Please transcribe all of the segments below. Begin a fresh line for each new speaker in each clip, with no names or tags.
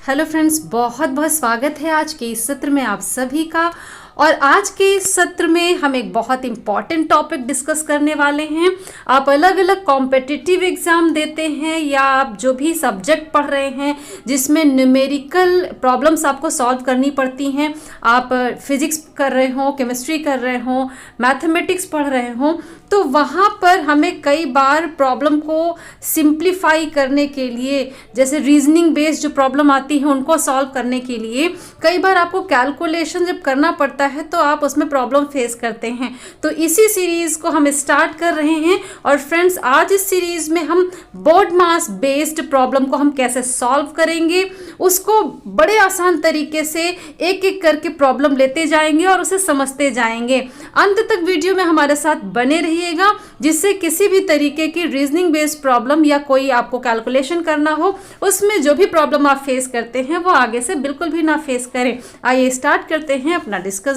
Hello friends, बहुत बहुत स्वागत है आज के इस सत्र में आप सभी का। और आज के इस सत्र में हम एक बहुत इम्पॉर्टेंट टॉपिक डिस्कस करने वाले हैं। आप अलग अलग कॉम्पिटिटिव एग्ज़ाम देते हैं या आप जो भी सब्जेक्ट पढ़ रहे हैं जिसमें न्यूमेरिकल प्रॉब्लम्स आपको सॉल्व करनी पड़ती हैं, आप फिजिक्स कर रहे हो, केमिस्ट्री कर रहे हो, मैथमेटिक्स पढ़ रहे हो, तो वहाँ पर हमें कई बार प्रॉब्लम को सिंप्लीफाई करने के लिए, जैसे रीजनिंग बेस्ड जो प्रॉब्लम आती है उनको सॉल्व करने के लिए कई बार आपको कैलकुलेशन जब करना पड़ता है तो आप उसमें प्रॉब्लम फेस करते हैं। तो इसी सीरीज़ को हम स्टार्ट कर रहे हैं। और फ्रेंड्स, आज इस सीरीज़ में हम बोर्ड मास बेस्ड प्रॉब्लम को हम कैसे सॉल्व करेंगे, उसको बड़े आसान तरीके से एक एक करके प्रॉब्लम लेते जाएंगे और उसे समझते जाएंगे। अंत तक वीडियो में हमारे साथ बने रहिएगा, जिससे किसी भी तरीके की रीजनिंग बेस्ड प्रॉब्लम या कोई आपको कैलकुलेशन करना हो, उसमें जो भी प्रॉब्लम आप फेस करते हैं वो आगे से बिल्कुल भी ना फेस करें। आइए स्टार्ट करते हैं अपना डिस्कशन।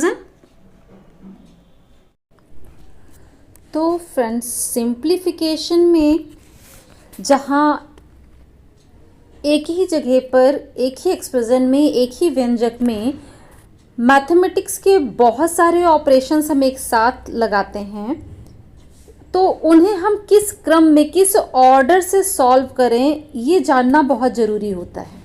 तो फ्रेंड्स, सिंप्लीफिकेशन में जहाँ एक ही जगह पर, एक ही एक्सप्रेशन में, एक ही व्यंजक में मैथमेटिक्स के बहुत सारे ऑपरेशंस हम एक साथ लगाते हैं, तो उन्हें हम किस क्रम में, किस ऑर्डर से सॉल्व करें, ये जानना बहुत ज़रूरी होता है।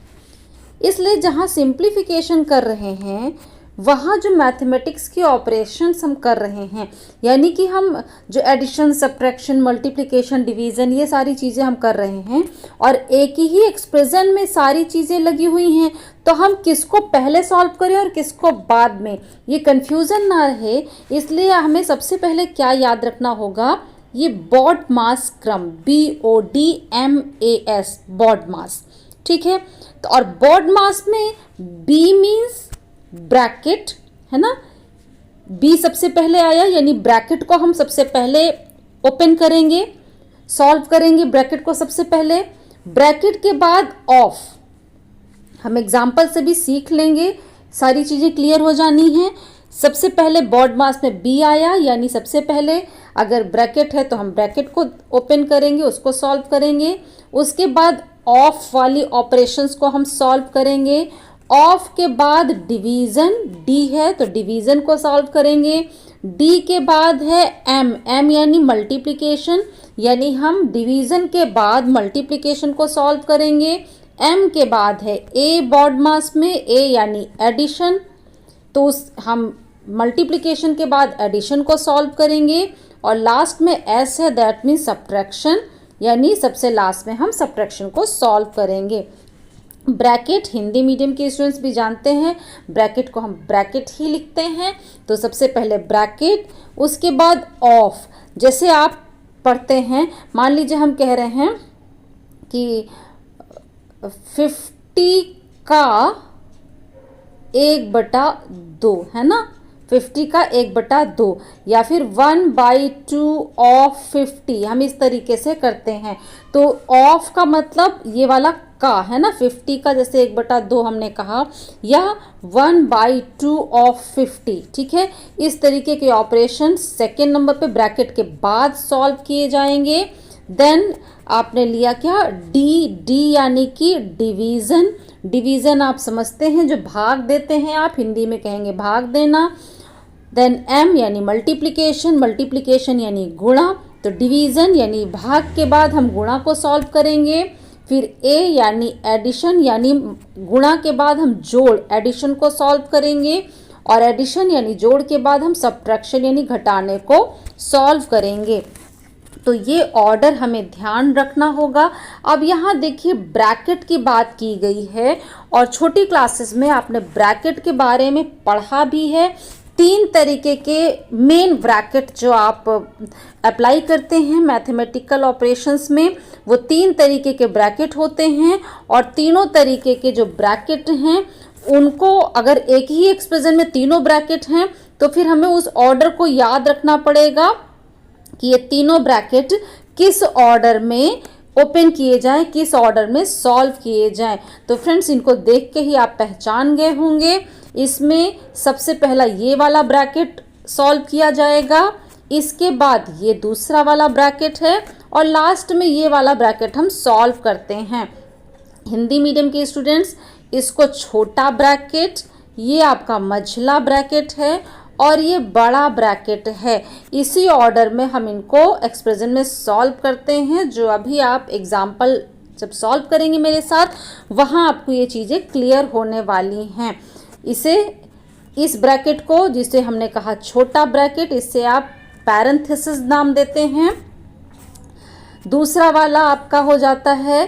इसलिए जहाँ सिंप्लीफिकेशन कर रहे हैं वहाँ जो मैथमेटिक्स के ऑपरेशंस हम कर रहे हैं, यानी कि हम जो एडिशन, सब्ट्रैक्शन, मल्टीप्लिकेशन, डिवीज़न, ये सारी चीज़ें हम कर रहे हैं और एक ही एक्सप्रेशन में सारी चीज़ें लगी हुई हैं, तो हम किसको पहले सॉल्व करें और किसको बाद में, ये कन्फ्यूज़न ना रहे, इसलिए हमें सबसे पहले क्या याद रखना होगा, ये बोर्ड मास क्रम, BODMAS, बोर्ड मास, ठीक है। तो और बोर्ड मास में B मीन्स ब्रैकेट, है ना, B सबसे पहले आया, यानी ब्रैकेट को हम सबसे पहले ओपन करेंगे, सॉल्व करेंगे ब्रैकेट को सबसे पहले। ब्रैकेट के बाद ऑफ, हम एग्जाम्पल से भी सीख लेंगे, सारी चीज़ें क्लियर हो जानी हैं। सबसे पहले बोर्ड मास में B आया, यानी सबसे पहले अगर ब्रैकेट है तो हम ब्रैकेट को ओपन करेंगे, उसको सॉल्व करेंगे। उसके बाद ऑफ वाली ऑपरेशंस को हम सॉल्व करेंगे। ऑफ के बाद डिवीज़न, D है तो डिवीज़न को सॉल्व करेंगे। D के बाद है M यानी मल्टीप्लिकेशन, यानी हम डिवीज़न के बाद मल्टीप्लिकेशन को सॉल्व करेंगे। M के बाद है A, बोर्ड मास में A यानी एडिशन, तो हम मल्टीप्लिकेशन के बाद एडिशन को सॉल्व करेंगे। और लास्ट में S है, दैट मीन्स सब्ट्रैक्शन, यानी सबसे लास्ट में हम सब्ट्रैक्शन को सॉल्व करेंगे। ब्रैकेट हिंदी मीडियम के स्टूडेंट्स भी जानते हैं, ब्रैकेट को हम ब्रैकेट ही लिखते हैं, तो सबसे पहले ब्रैकेट, उसके बाद ऑफ। जैसे आप पढ़ते हैं, मान लीजिए हम कह रहे हैं कि 50 का 1/2, है ना, 50 का 1/2, या फिर 1/2 ऑफ 50, हम इस तरीके से करते हैं। तो ऑफ का मतलब ये वाला का है ना, 50 का जैसे 1/2 हमने कहा, या 1/2 ऑफ 50, ठीक है। इस तरीके के ऑपरेशन सेकेंड नंबर पे ब्रैकेट के बाद सॉल्व किए जाएंगे। देन आपने लिया क्या, D यानी कि डिवीज़न। डिवीज़न आप समझते हैं, जो भाग देते हैं, आप हिंदी में कहेंगे भाग देना। देन M यानी मल्टीप्लिकेशन, मल्टीप्लिकेशन यानी गुणा, तो डिवीज़न यानी भाग के बाद हम गुणा को सॉल्व करेंगे। फिर A यानी एडिशन, यानी गुणा के बाद हम जोड़, एडिशन को सॉल्व करेंगे। और एडिशन यानी जोड़ के बाद हम सब्ट्रैक्शन यानी घटाने को सॉल्व करेंगे। तो ये ऑर्डर हमें ध्यान रखना होगा। अब यहाँ देखिए ब्रैकेट की बात की गई है और छोटी क्लासेस में आपने ब्रैकेट के बारे में पढ़ा भी है। 3 तरीके के मेन ब्रैकेट जो आप अप्लाई करते हैं मैथमेटिकल ऑपरेशंस में, वो 3 तरीके के ब्रैकेट होते हैं। और तीनों तरीके के जो ब्रैकेट हैं उनको, अगर एक ही एक्सप्रेशन में तीनों ब्रैकेट हैं तो फिर हमें उस ऑर्डर को याद रखना पड़ेगा कि ये तीनों ब्रैकेट किस ऑर्डर में ओपन किए जाएं, किस ऑर्डर में सॉल्व किए जाएं। तो फ्रेंड्स, इनको देख के ही आप पहचान गए होंगे। इसमें सबसे पहला ये वाला ब्रैकेट सॉल्व किया जाएगा, इसके बाद ये दूसरा वाला ब्रैकेट है और लास्ट में ये वाला ब्रैकेट हम सॉल्व करते हैं। हिंदी मीडियम के स्टूडेंट्स इसको छोटा ब्रैकेट, ये आपका मझला ब्रैकेट है और ये बड़ा ब्रैकेट है। इसी ऑर्डर में हम इनको एक्सप्रेशन में सॉल्व करते हैं, जो अभी आप एग्जाम्पल जब सॉल्व करेंगे मेरे साथ वहाँ आपको ये चीज़ें क्लियर होने वाली हैं। इस ब्रैकेट को, जिसे हमने कहा छोटा ब्रैकेट, इससे आप पैरेंथेसिस नाम देते हैं। दूसरा वाला आपका हो जाता है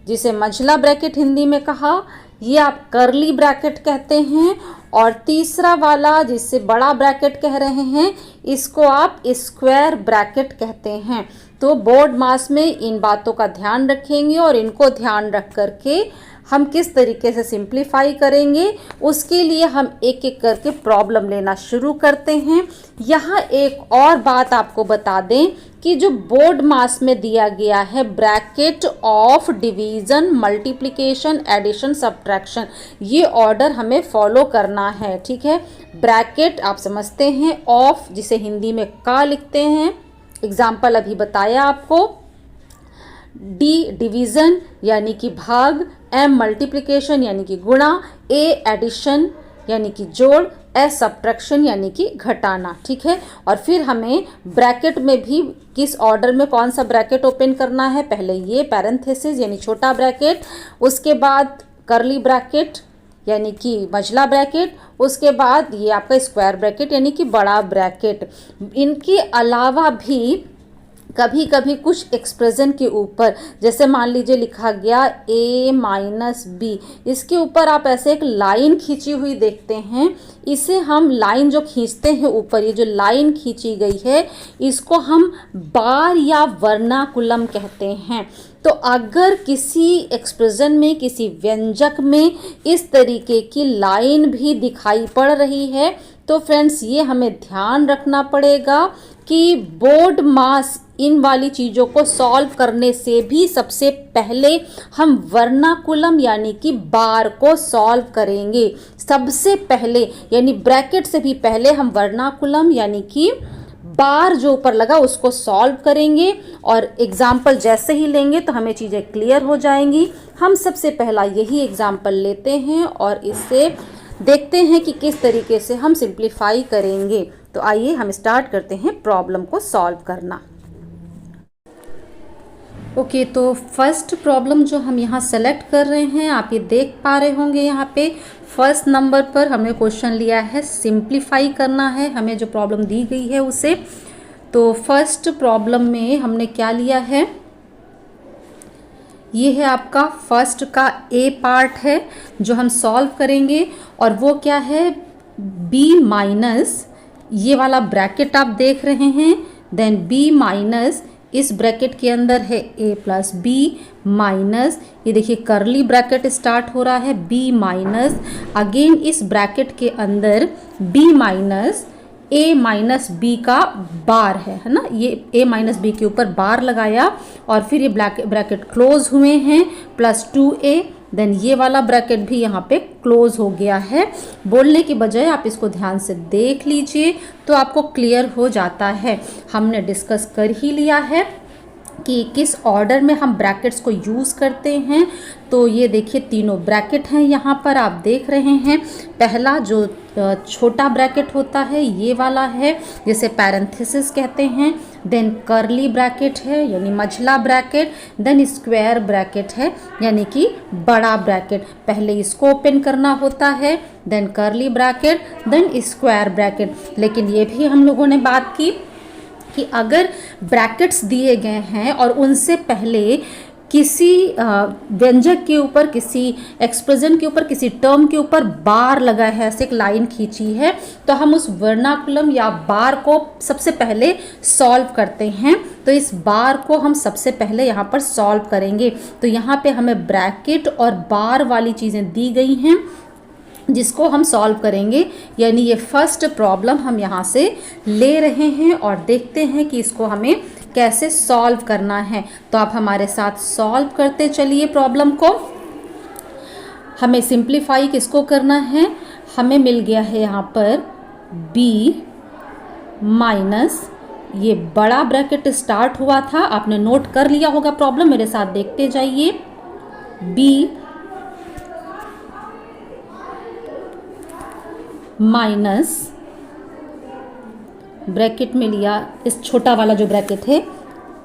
जिसे मझला ब्रैकेट हिंदी में कहा, ये आप कर्ली ब्रैकेट कहते हैं। और तीसरा वाला जिसे बड़ा ब्रैकेट कह रहे हैं, इसको आप स्क्वायर ब्रैकेट कहते हैं। तो बोर्ड मास में इन बातों का ध्यान रखेंगे और इनको ध्यान रख करके हम किस तरीके से सिंप्लीफाई करेंगे उसके लिए हम एक एक करके प्रॉब्लम लेना शुरू करते हैं। यहाँ एक और बात आपको बता दें कि जो बोर्ड मास में दिया गया है bracket of division, multiplication, addition, subtraction, ये ऑर्डर हमें फॉलो करना है, ठीक है। ब्रैकेट आप समझते हैं, ऑफ जिसे हिंदी में का लिखते हैं, एग्जाम्पल अभी बताया आपको। डी डिवीज़न यानी कि भाग, एम मल्टीप्लिकेशन यानी कि गुणा, ए एडिशन यानी कि जोड़, एस सब्ट्रैक्शन यानी कि घटाना, ठीक है। और फिर हमें ब्रैकेट में भी किस ऑर्डर में कौन सा ब्रैकेट ओपन करना है, पहले ये पैरेंथेसिस यानी छोटा ब्रैकेट, उसके बाद कर्ली ब्रैकेट यानी कि मझला ब्रैकेट, उसके बाद ये आपका स्क्वायर ब्रैकेट यानी कि बड़ा ब्रैकेट। इनके अलावा भी कभी कभी कुछ एक्सप्रेशन के ऊपर, जैसे मान लीजिए लिखा गया a माइनस बी, इसके ऊपर आप ऐसे एक लाइन खींची हुई देखते हैं। इसे हम लाइन जो खींचते हैं ऊपर, ये जो लाइन खींची गई है इसको हम बार या वर्नाकुलम कहते हैं। तो अगर किसी एक्सप्रेशन में, किसी व्यंजक में इस तरीके की लाइन भी दिखाई पड़ रही है तो फ्रेंड्स ये हमें ध्यान रखना पड़ेगा कि बोर्ड मास इन वाली चीज़ों को सॉल्व करने से भी सबसे पहले हम वर्नाकुलम यानी कि बार को सॉल्व करेंगे। सबसे पहले यानी ब्रैकेट से भी पहले हम वर्नाकुलम यानी कि बार जो ऊपर लगा उसको सॉल्व करेंगे। और एग्जाम्पल जैसे ही लेंगे तो हमें चीज़ें क्लियर हो जाएंगी। हम सबसे पहला यही एग्जाम्पल लेते हैं और इससे देखते हैं कि किस तरीके से हम सिंप्लीफाई करेंगे। तो आइए हम स्टार्ट करते हैं प्रॉब्लम को सॉल्व करना। ओके, तो फर्स्ट प्रॉब्लम जो हम यहाँ सेलेक्ट कर रहे हैं, आप ये देख पा रहे होंगे यहाँ पे फर्स्ट नंबर पर हमने क्वेश्चन लिया है, सिंप्लीफाई करना है हमें जो प्रॉब्लम दी गई है उसे। तो फर्स्ट प्रॉब्लम में हमने क्या लिया है, ये है आपका फर्स्ट का ए पार्ट है जो हम सॉल्व करेंगे। और वो क्या है, बी माइनस, ये वाला ब्रैकेट आप देख रहे हैं, देन बी माइनस, इस ब्रैकेट के अंदर है a प्लस बी माइनस, ये देखिए करली ब्रैकेट स्टार्ट हो रहा है, b माइनस, अगेन इस ब्रैकेट के अंदर b minus a minus B का बार है ना, ये a माइनस बी के ऊपर बार लगाया और फिर ये ब्रैकेट क्लोज हुए हैं, प्लस 2a, देन ये वाला ब्रैकेट भी यहाँ पे क्लोज हो गया है। बोलने की बजाय आप इसको ध्यान से देख लीजिए तो आपको क्लियर हो जाता है। हमने डिस्कस कर ही लिया है कि किस ऑर्डर में हम ब्रैकेट्स को यूज़ करते हैं। तो ये देखिए तीनों ब्रैकेट हैं यहाँ पर आप देख रहे हैं। पहला जो छोटा ब्रैकेट होता है ये वाला है जिसे पैरेंथेसिस कहते हैं, देन कर्ली ब्रैकेट है यानी मझला ब्रैकेट, देन स्क्वायर ब्रैकेट है यानी कि बड़ा ब्रैकेट। पहले इसको ओपन करना होता है, then curly bracket, then square bracket. लेकिन ये भी हम लोगों ने बात की कि अगर ब्रैकेट्स दिए गए हैं और उनसे पहले किसी व्यंजक के ऊपर, किसी एक्सप्रेशन के ऊपर, किसी टर्म के ऊपर बार लगा है, ऐसे एक लाइन खींची है, तो हम उस वर्नाकुलम या बार को सबसे पहले सॉल्व करते हैं। तो इस बार को हम सबसे पहले यहाँ पर सॉल्व करेंगे। तो यहाँ पे हमें ब्रैकेट और बार वाली चीज़ें दी गई हैं जिसको हम सॉल्व करेंगे, यानी ये फर्स्ट प्रॉब्लम हम यहाँ से ले रहे हैं और देखते हैं कि इसको हमें कैसे सॉल्व करना है। तो आप हमारे साथ सॉल्व करते चलिए प्रॉब्लम को। हमें सिंप्लीफाई किसको करना है, हमें मिल गया है यहाँ पर b माइनस, ये बड़ा ब्रैकेट स्टार्ट हुआ था, आपने नोट कर लिया होगा प्रॉब्लम, मेरे साथ देखते जाइए। b माइनस ब्रैकेट में लिया इस छोटा वाला जो ब्रैकेट है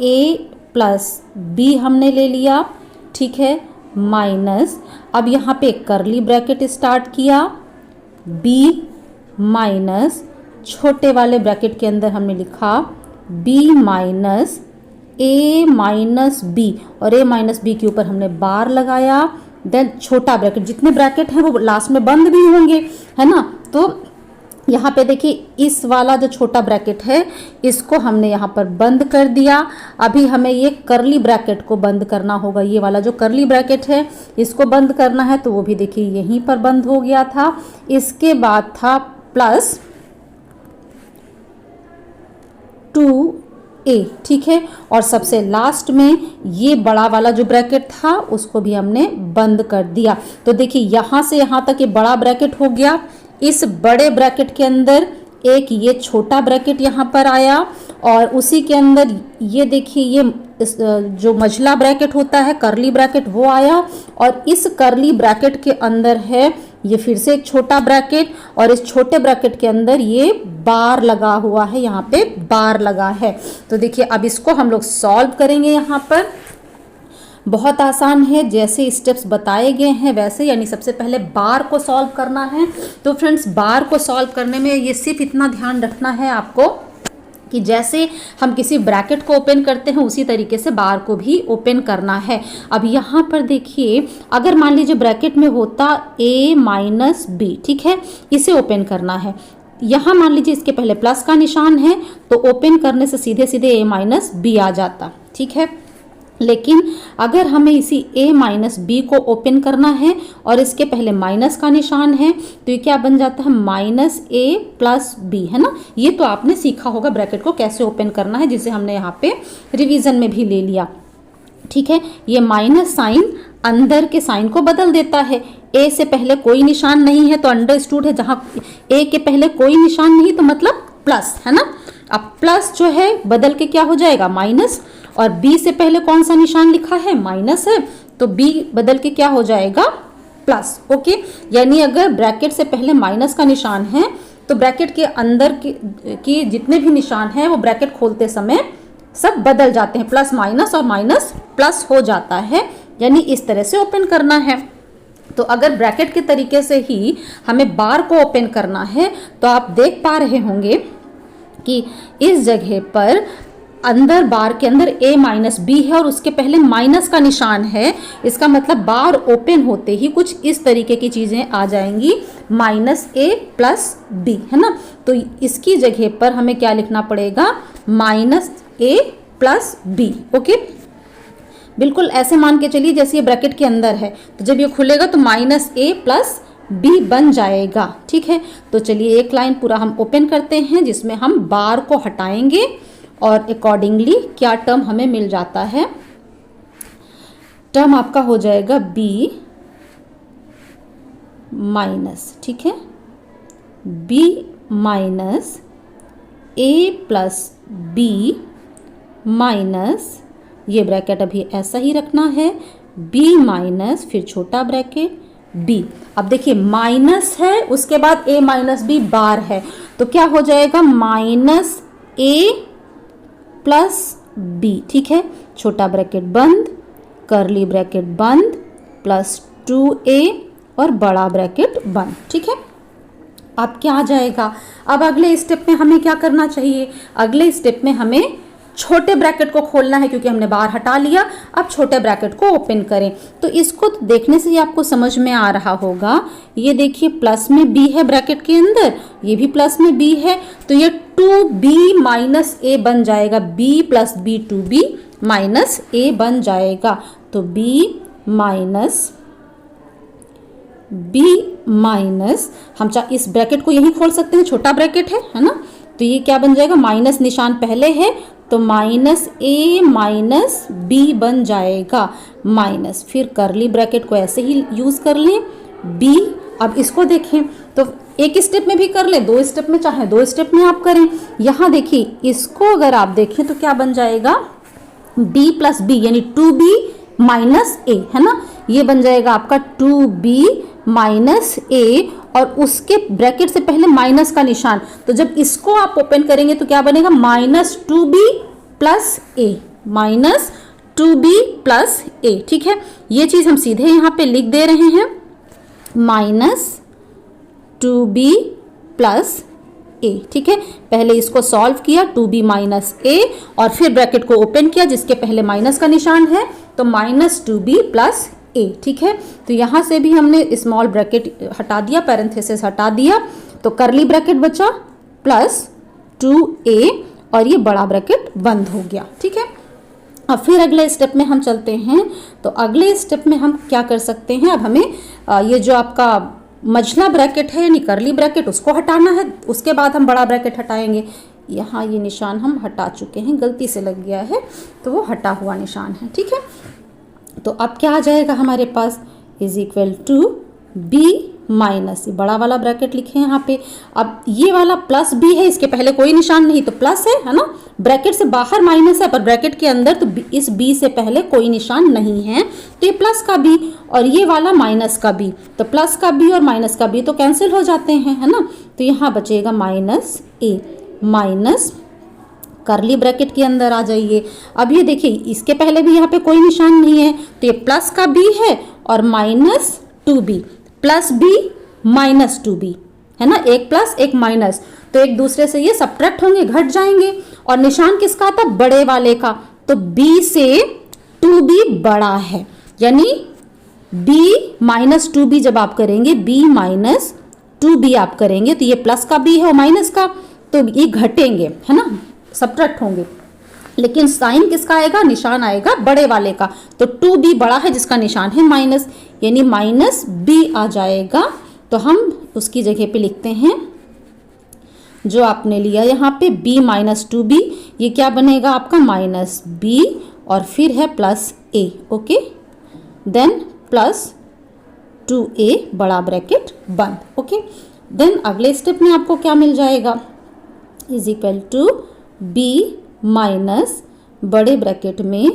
a प्लस बी हमने ले लिया, ठीक है, माइनस, अब यहाँ पे करली ब्रैकेट स्टार्ट किया, b माइनस छोटे वाले ब्रैकेट के अंदर हमने लिखा b minus a minus b और a माइनस b के ऊपर हमने बार लगाया, देन छोटा ब्रैकेट, जितने ब्रैकेट हैं वो लास्ट में बंद भी होंगे, है ना। तो यहाँ पे देखिए इस वाला जो छोटा ब्रैकेट है इसको हमने यहाँ पर बंद कर दिया। अभी हमें ये करली ब्रैकेट को बंद करना होगा, ये वाला जो करली ब्रैकेट है इसको बंद करना है, तो वो भी देखिए यहीं पर बंद हो गया था। इसके बाद था प्लस 2a, ठीक है, और सबसे लास्ट में ये बड़ा वाला जो ब्रैकेट था उसको भी हमने बंद कर दिया। तो देखिए यहाँ से यहाँ तक ये बड़ा ब्रैकेट हो गया, इस बड़े ब्रैकेट के अंदर एक ये छोटा ब्रैकेट यहाँ पर आया और उसी के अंदर ये देखिए ये जो मझला ब्रैकेट होता है करली ब्रैकेट वो आया और इस करली ब्रैकेट के अंदर है ये फिर से एक छोटा ब्रैकेट और इस छोटे ब्रैकेट के अंदर ये बार लगा हुआ है, यहाँ पे बार लगा है। तो देखिए अब इसको हम लोग सॉल्व करेंगे। यहाँ पर बहुत आसान है, जैसे स्टेप्स बताए गए हैं वैसे, यानी सबसे पहले बार को सॉल्व करना है। तो फ्रेंड्स बार को सॉल्व करने में ये सिर्फ इतना ध्यान रखना है आपको कि जैसे हम किसी ब्रैकेट को ओपन करते हैं उसी तरीके से बार को भी ओपन करना है। अब यहाँ पर देखिए अगर मान लीजिए ब्रैकेट में होता a माइनस बी, ठीक है, इसे ओपन करना है। यहाँ मान लीजिए इसके पहले प्लस का निशान है तो ओपन करने से सीधे सीधे a माइनस बी आ जाता, ठीक है। लेकिन अगर हमें इसी a माइनस बी को ओपन करना है और इसके पहले माइनस का निशान है तो ये क्या बन जाता है माइनस a प्लस बी, है ना। ये तो आपने सीखा होगा ब्रैकेट को कैसे ओपन करना है, जिसे हमने यहाँ पे रिवीजन में भी ले लिया, ठीक है। ये माइनस साइन अंदर के साइन को बदल देता है। a से पहले कोई निशान नहीं है तो अंडरस्टूड है, जहाँ a के पहले कोई निशान नहीं तो मतलब प्लस, है ना। अब प्लस जो है बदल के क्या हो जाएगा माइनस, और b से पहले कौन सा निशान लिखा है माइनस है तो b बदल के क्या हो जाएगा प्लस, ओके। यानी अगर ब्रैकेट से पहले माइनस का निशान है तो ब्रैकेट के अंदर के जितने भी निशान हैं वो ब्रैकेट खोलते समय सब बदल जाते हैं, प्लस माइनस और माइनस प्लस हो जाता है, यानी इस तरह से ओपन करना है। तो अगर ब्रैकेट के तरीके से ही हमें बार को ओपन करना है तो आप देख पा रहे होंगे कि इस जगह पर अंदर बार के अंदर a माइनस बी है और उसके पहले माइनस का निशान है। इसका मतलब बार ओपन होते ही कुछ इस तरीके की चीजें आ जाएंगी माइनस a प्लस बी, है ना। तो इसकी जगह पर हमें क्या लिखना पड़ेगा minus a plus b, okay. बिल्कुल ऐसे मान के चलिए जैसे ये ब्रैकेट के अंदर है तो जब ये खुलेगा तो माइनस a प्लस बी बन जाएगा, ठीक है। तो चलिए एक लाइन पूरा हम ओपन करते हैं जिसमें हम बार को हटाएंगे और अकॉर्डिंगली क्या टर्म हमें मिल जाता है। टर्म आपका हो जाएगा b माइनस, ठीक है, b minus a plus b minus, ये ब्रैकेट अभी ऐसा ही रखना है, b माइनस फिर छोटा ब्रैकेट b। अब देखिए माइनस है उसके बाद a माइनस बी बार है तो क्या हो जाएगा माइनस a प्लस बी, ठीक है, छोटा ब्रैकेट बंद, करली ब्रैकेट बंद, प्लस 2a और बड़ा ब्रैकेट बंद, ठीक है। अब क्या आ जाएगा, अब अगले स्टेप में हमें क्या करना चाहिए, अगले स्टेप में हमें छोटे ब्रैकेट को खोलना है क्योंकि हमने बाहर हटा लिया। अब छोटे ब्रैकेट को ओपन करें तो इसको देखने से ही आपको समझ में आ रहा होगा। ये देखिए प्लस में b है ब्रैकेट के अंदर, ये भी प्लस में b है तो ये 2b माइनस a बन जाएगा, b plus b 2b minus a बन जाएगा। तो b माइनस हम इस ब्रैकेट को यही खोल सकते हैं, छोटा ब्रैकेट है ना। तो ये क्या बन जाएगा माइनस निशान पहले है तो माइनस a माइनस b बन जाएगा, माइनस फिर करली ब्रैकेट को ऐसे ही यूज कर लें b। अब इसको देखें तो एक स्टेप में भी कर लें, दो स्टेप में चाहे दो स्टेप में आप करें। यहाँ देखिए इसको अगर आप देखें तो क्या बन जाएगा b प्लस बी यानी 2b माइनस a, है ना। ये बन जाएगा आपका 2b माइनस a और उसके ब्रैकेट से पहले माइनस का निशान, तो जब इसको आप ओपन करेंगे तो क्या बनेगा, -2b plus a, -2b plus a। ठीक है, ये चीज हम सीधे यहाँ पे लिख दे रहे हैं, -2b प्लस a। ठीक है, पहले इसको सॉल्व किया 2b माइनस a और फिर ब्रैकेट को ओपन किया जिसके पहले माइनस का निशान है, तो -2b प्लस a। ठीक है, तो यहाँ से भी हमने स्मॉल ब्रैकेट हटा दिया, पैरेंथेसिस हटा दिया, तो करली ब्रैकेट बचा प्लस 2a और ये बड़ा ब्रैकेट बंद हो गया। ठीक है, अब फिर अगले स्टेप में हम चलते हैं। तो अगले स्टेप में हम क्या कर सकते हैं, अब हमें ये जो आपका मझला ब्रैकेट है यानी करली ब्रैकेट उसको हटाना है, उसके बाद हम बड़ा ब्रैकेट हटाएंगे। यहाँ ये निशान हम हटा चुके हैं, गलती से लग गया है तो वो हटा हुआ निशान है। ठीक है, तो अब क्या आ जाएगा हमारे पास, is equal to b minus, बड़ा वाला ब्रैकेट लिखे हैं यहाँ पे। अब ये वाला प्लस b है, इसके पहले कोई निशान नहीं तो प्लस है ना, ब्रैकेट से बाहर माइनस है पर ब्रैकेट के अंदर, तो इस b से पहले कोई निशान नहीं है तो ये प्लस का b, और ये वाला माइनस का b, तो प्लस का b और माइनस का b तो कैंसिल हो जाते हैं, है ना। तो यहाँ बचेगा -a माइनस, करली ब्रैकेट के अंदर आ जाइए। अब ये देखिए इसके पहले भी यहाँ पे कोई निशान नहीं है तो ये प्लस का b है और -2b प्लस b -2b है ना, एक प्लस एक माइनस, तो एक दूसरे से ये सब्ट्रैक्ट होंगे, घट जाएंगे। और निशान किसका था, बड़े वाले का, तो b से 2b बड़ा है, यानी b -2b जब आप करेंगे, b -2b आप करेंगे तो ये प्लस का b है और माइनस का, तो ये घटेंगे, है ना, सब्ट्रैक्ट होंगे। लेकिन साइन किसका आएगा, निशान आएगा बड़े वाले का, तो 2b बड़ा है जिसका निशान है माइनस, यानी -b आ जाएगा। तो हम उसकी जगह पे लिखते हैं जो आपने लिया यहाँ पे b -2b, ये क्या बनेगा आपका -b और फिर है plus a, okay, then plus 2a बड़ा ब्रैकेट बंद, ओके। देन अगले स्टेप में आपको क्या मिल जाएगा, is equal to b minus बड़े ब्रैकेट में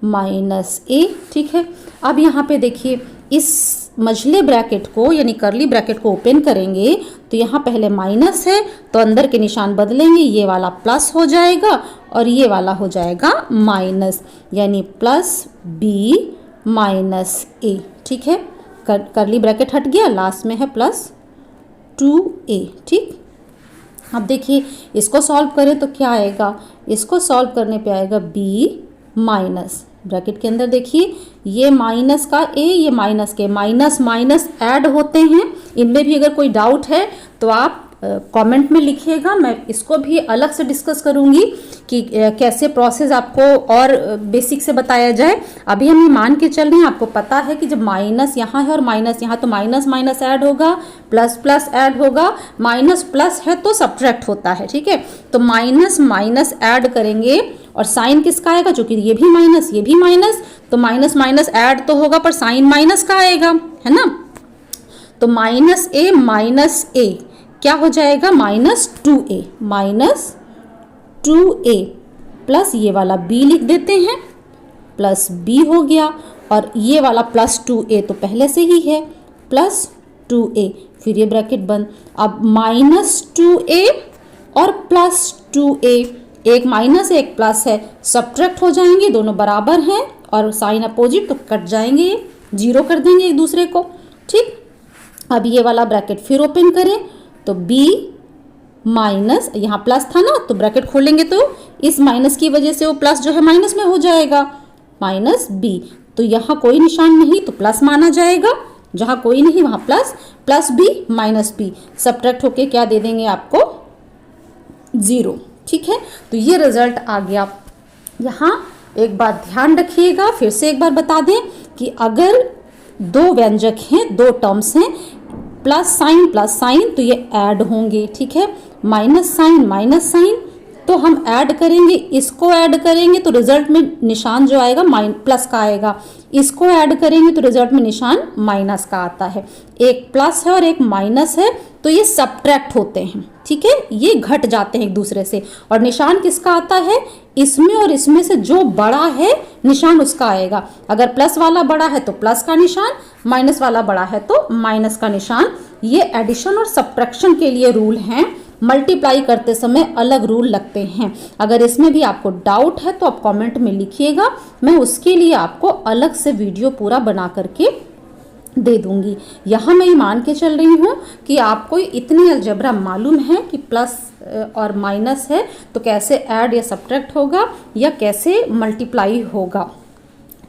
-a। ठीक है, अब यहाँ पे देखिए इस मझले ब्रैकेट को यानी करली ब्रैकेट को ओपन करेंगे तो यहाँ पहले माइनस है तो अंदर के निशान बदलेंगे, ये वाला प्लस हो जाएगा और ये वाला हो जाएगा माइनस, यानी प्लस b माइनस a। ठीक है, करली ब्रैकेट हट गया, लास्ट में है प्लस 2a। ठीक, अब देखिए इसको सॉल्व करें तो क्या आएगा, इसको सॉल्व करने पे आएगा b माइनस, ब्रैकेट के अंदर देखिए ये माइनस का a, ये माइनस के, माइनस माइनस ऐड होते हैं। इनमें भी अगर कोई डाउट है तो आप कमेंट में लिखिएगा, मैं इसको भी अलग से डिस्कस करूंगी कि कैसे प्रोसेस आपको और बेसिक से बताया जाए। अभी हम ये मान के चल रहे हैं, आपको पता है कि जब माइनस यहाँ है और माइनस यहाँ, तो माइनस माइनस ऐड होगा, प्लस प्लस ऐड होगा, माइनस प्लस है तो सब्ट्रैक्ट होता है। ठीक है, तो माइनस माइनस ऐड करेंगे और साइन किसका आएगा, चूंकि ये भी माइनस ये भी माइनस, तो माइनस माइनस ऐड तो होगा पर साइन माइनस का आएगा, है ना। तो -a क्या हो जाएगा, -2a प्लस ये वाला b लिख देते हैं, प्लस b हो गया, और ये वाला प्लस 2a तो पहले से ही है, प्लस 2a, फिर ये ब्रैकेट बंद। अब -2a और प्लस 2a, एक माइनस है एक प्लस है, सब्ट्रैक्ट हो जाएंगे, दोनों बराबर हैं और साइन अपोजिट तो कट जाएंगे, जीरो कर देंगे एक दूसरे को। ठीक, अब ये वाला ब्रैकेट फिर ओपन करें तो b माइनस, यहाँ प्लस था ना तो ब्रैकेट खोलेंगे तो इस माइनस की वजह से वो प्लस जो है माइनस में हो जाएगा, -b, तो यहाँ कोई निशान नहीं तो प्लस माना जाएगा, जहाँ कोई नहीं वहाँ plus, plus b -b subtract होके क्या दे देंगे आपको, 0। ठीक है, तो ये रिजल्ट आ गया। यहाँ एक बात ध्यान रखिएगा, फिर से एक बार बता दें कि अगर दो व्यंजक हैं, दो टर्म्स हैं, प्लस साइन तो ये ऐड होंगे। ठीक है, माइनस साइन तो हम ऐड करेंगे, इसको ऐड करेंगे तो रिजल्ट में निशान जो आएगा प्लस का आएगा, इसको ऐड करेंगे तो रिजल्ट में निशान माइनस का आता है। एक प्लस है और एक माइनस है तो ये सब्ट्रैक्ट होते हैं। ठीक है, ये घट जाते हैं एक दूसरे से। और निशान किसका आता है, इसमें और इसमें से जो बड़ा है निशान उसका आएगा। अगर प्लस वाला बड़ा है तो प्लस का निशान, माइनस वाला बड़ा है तो माइनस का निशान। ये एडिशन और सब्ट्रैक्शन के लिए रूल हैं। मल्टीप्लाई करते समय अलग रूल लगते हैं। अगर इसमें भी आपको डाउट है तो आप कमेंट में लिखिएगा, मैं उसके लिए आपको अलग से वीडियो पूरा बना करके दे दूंगी। यहाँ मैं ये मान के चल रही हूँ कि आपको इतनी अलजेब्रा मालूम है कि प्लस और माइनस है तो कैसे ऐड या सब्ट्रैक्ट होगा या कैसे मल्टीप्लाई होगा।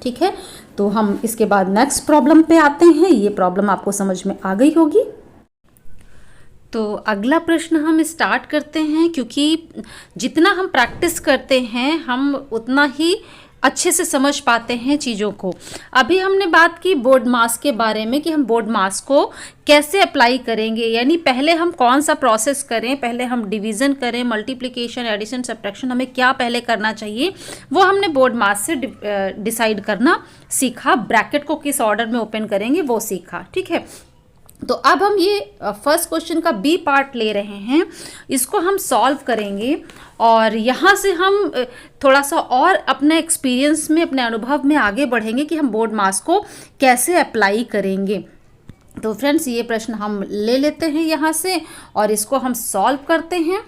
ठीक है, तो हम इसके बाद नेक्स्ट प्रॉब्लम पे आते हैं। ये प्रॉब्लम आपको समझ में आ गई होगी। तो अगला प्रश्न हम स्टार्ट करते हैं, क्योंकि जितना हम प्रैक्टिस करते हैं हम उतना ही अच्छे से समझ पाते हैं चीज़ों को। अभी हमने बात की बोर्ड मास के बारे में कि हम बोर्ड मास को कैसे अप्लाई करेंगे, यानी पहले हम कौन सा प्रोसेस करें, पहले हम डिवीज़न करें, मल्टीप्लिकेशन, एडिशन, सब्ट्रैक्शन, हमें क्या पहले करना चाहिए वो हमने बोर्ड मास से डिसाइड करना सीखा। ब्रैकेट को किस ऑर्डर में ओपन करेंगे वो सीखा। ठीक है, तो अब हम ये फर्स्ट क्वेश्चन का बी पार्ट ले रहे हैं, इसको हम सॉल्व करेंगे और यहाँ से हम थोड़ा सा और अपने एक्सपीरियंस में, अपने अनुभव में आगे बढ़ेंगे कि हम बोर्ड मास को कैसे अप्लाई करेंगे। तो फ्रेंड्स, ये प्रश्न हम ले लेते हैं यहाँ से और इसको हम सॉल्व करते हैं।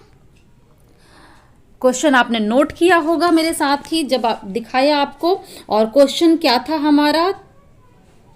क्वेश्चन आपने नोट किया होगा मेरे साथ ही जब आप दिखाया आपको, और क्वेश्चन क्या था हमारा,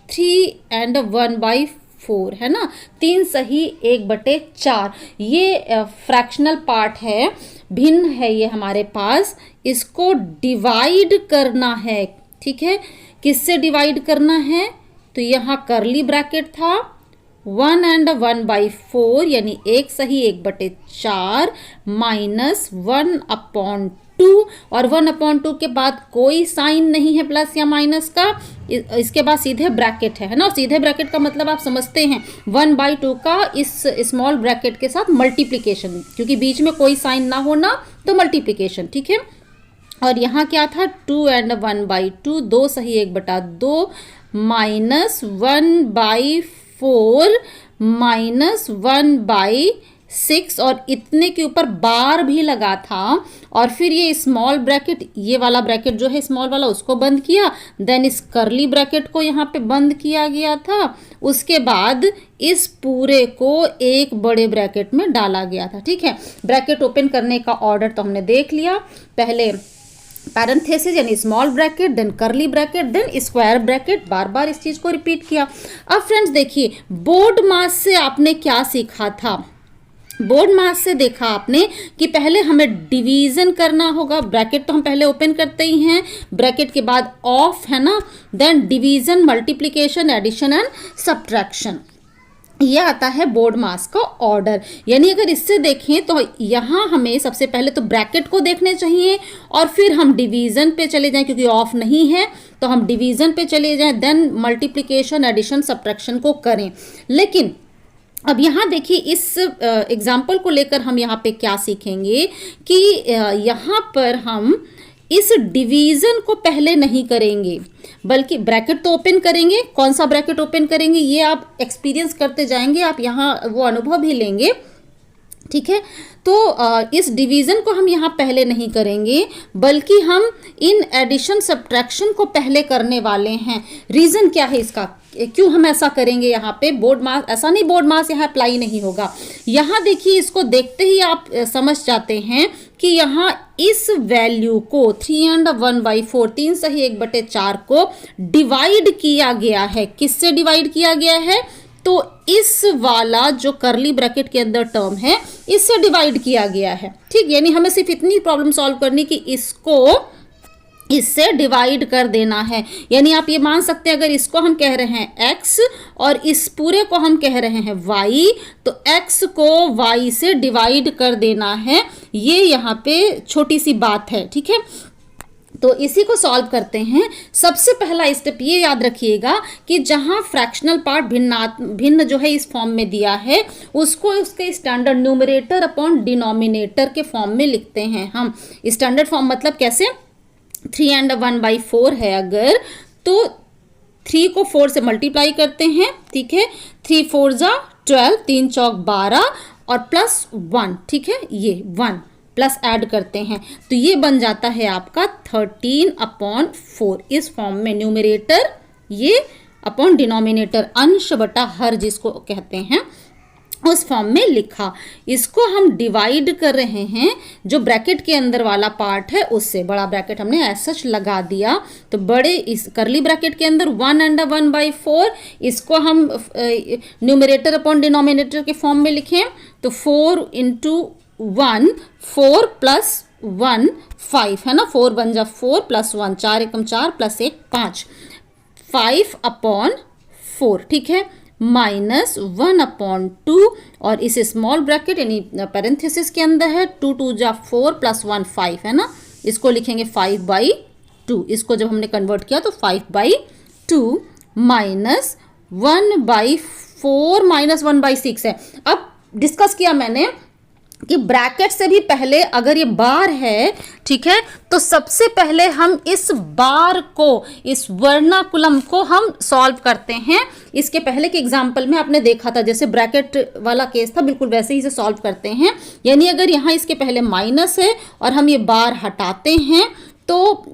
3 and 1/4 है ना, 3 सही 1/4। ये फ्रैक्शनल पार्ट है, भिन्न है ये हमारे पास, इसको डिवाइड करना है। ठीक है, किससे डिवाइड करना है, तो यहाँ करली ब्रैकेट था, 1 and 1/4 यानी 1 सही 1/4 माइनस 1/2, और 1/2 के बाद कोई साइन नहीं है प्लस या माइनस का, इसके बाद सीधे ब्रैकेट है ना। सीधे ब्रैकेट का मतलब आप समझते हैं 1/2 का इस स्मॉल ब्रैकेट के साथ मल्टीप्लिकेशन, क्योंकि बीच में कोई साइन ना होना तो मल्टीप्लिकेशन। ठीक है, और यहाँ क्या था, 2 and 1/2, 2 सही 1/2 माइनस 1/4 माइनस 1/6, और इतने के ऊपर बार भी लगा था, और फिर ये स्मॉल ब्रैकेट, ये वाला ब्रैकेट जो है स्मॉल वाला उसको बंद किया, देन इस करली ब्रैकेट को यहाँ पे बंद किया गया था, उसके बाद इस पूरे को एक बड़े ब्रैकेट में डाला गया था। ठीक है, ब्रैकेट ओपन करने का ऑर्डर तो हमने देख लिया, पहले पैरेंथेसिस यानी small bracket, then curly bracket, then square bracket, बार बार इस चीज को रिपीट किया। अब फ्रेंड्स देखिए, बोर्ड मास से आपने क्या सीखा था, बोर्ड मास से देखा आपने कि पहले हमें डिवीजन करना होगा, ब्रैकेट तो हम पहले ओपन करते ही हैं, ब्रैकेट के बाद ऑफ है ना, then division, multiplication, addition and subtraction, ये आता है बोर्ड मास का ऑर्डर। यानी अगर इससे देखें तो यहाँ हमें सबसे पहले तो ब्रैकेट को देखने चाहिए और फिर हम डिवीजन पे चले जाएं, क्योंकि ऑफ नहीं है तो हम डिवीजन पे चले जाएं, देन मल्टीप्लिकेशन, एडिशन, सब्ट्रैक्शन को करें। लेकिन अब यहाँ देखिए, इस एग्जाम्पल को लेकर हम यहाँ पे क्या सीखेंगे कि यहाँ पर हम इस डिवीजन को पहले नहीं करेंगे, बल्कि ब्रैकेट तो ओपन करेंगे। कौन सा ब्रैकेट ओपन करेंगे ये आप एक्सपीरियंस करते जाएंगे, आप यहाँ वो अनुभव भी लेंगे। ठीक है, तो इस डिवीजन को हम यहाँ पहले नहीं करेंगे, बल्कि हम इन एडिशन सब्ट्रैक्शन को पहले करने वाले हैं। रीज़न क्या है इसका, क्यों हम ऐसा करेंगे यहाँ पे, बोर्ड मास ऐसा नहीं, बोर्ड मास यहाँ अप्लाई नहीं होगा। यहाँ देखिए, इसको देखते ही आप समझ जाते हैं कि यहाँ इस वैल्यू को 3 and 1/4, 3 सही 1/4 को डिवाइड किया गया है। किससे डिवाइड किया गया है, तो इस वाला जो करली ब्रैकेट के अंदर टर्म है इससे डिवाइड किया गया है। ठीक, यानी हमें सिर्फ इतनी प्रॉब्लम सॉल्व करनी कि इसको इससे डिवाइड कर देना है। यानी आप ये मान सकते हैं, अगर इसको हम कह रहे हैं x और इस पूरे को हम कह रहे हैं y, तो x को y से डिवाइड कर देना है। ये यहाँ पे छोटी सी बात है। ठीक है, तो इसी को सॉल्व करते हैं। सबसे पहला स्टेप ये याद रखिएगा कि जहां फ्रैक्शनल पार्ट भिन्न जो है इस फॉर्म में दिया है, उसको उसके स्टैंडर्ड न्यूमरेटर अपॉन डिनोमिनेटर के फॉर्म में लिखते हैं हम। स्टैंडर्ड फॉर्म मतलब कैसे, 3 and 1/4 है अगर, तो 3 को 4 से मल्टीप्लाई करते हैं। ठीक है, 3 4 जा 12, 3 चौक 12, और प्लस 1, ठीक है, ये 1 प्लस ऐड करते हैं तो ये बन जाता है आपका 13/4। इस फॉर्म में न्यूमरेटर ये अपॉन डिनोमिनेटर, अंश बटा हर जिसको कहते हैं, उस फॉर्म में लिखा। इसको हम डिवाइड कर रहे हैं, जो ब्रैकेट के अंदर वाला पार्ट है उससे। बड़ा ब्रैकेट हमने ऐसा लगा दिया तो बड़े इस करली ब्रैकेट के अंदर 1/1/4, इसको हम न्यूमरेटर अपॉन डिनोमिनेटर के फॉर्म में लिखें तो 4 × 1 4 + 1 5 है ना, 4 बन जा 4 + 1 4 × 4 + 1 5 5/4, ठीक है, -1/2 और इस स्मॉल ब्रैकेट यानी पैरेंथेसिस के अंदर है 2 × 2 = 4 + 1 5 है ना, इसको लिखेंगे 5/2। इसको जब हमने कन्वर्ट किया तो 5/2 -1/4 -1/6 है। अब डिस्कस किया मैंने कि ब्रैकेट से भी पहले अगर ये बार है, ठीक है, तो सबसे पहले हम इस बार को, इस वर्णाकुलम को हम सॉल्व करते हैं। इसके पहले के एग्जाम्पल में आपने देखा था जैसे ब्रैकेट वाला केस था, बिल्कुल वैसे ही इसे सॉल्व करते हैं। यानी अगर यहाँ इसके पहले माइनस है और हम ये बार हटाते हैं तो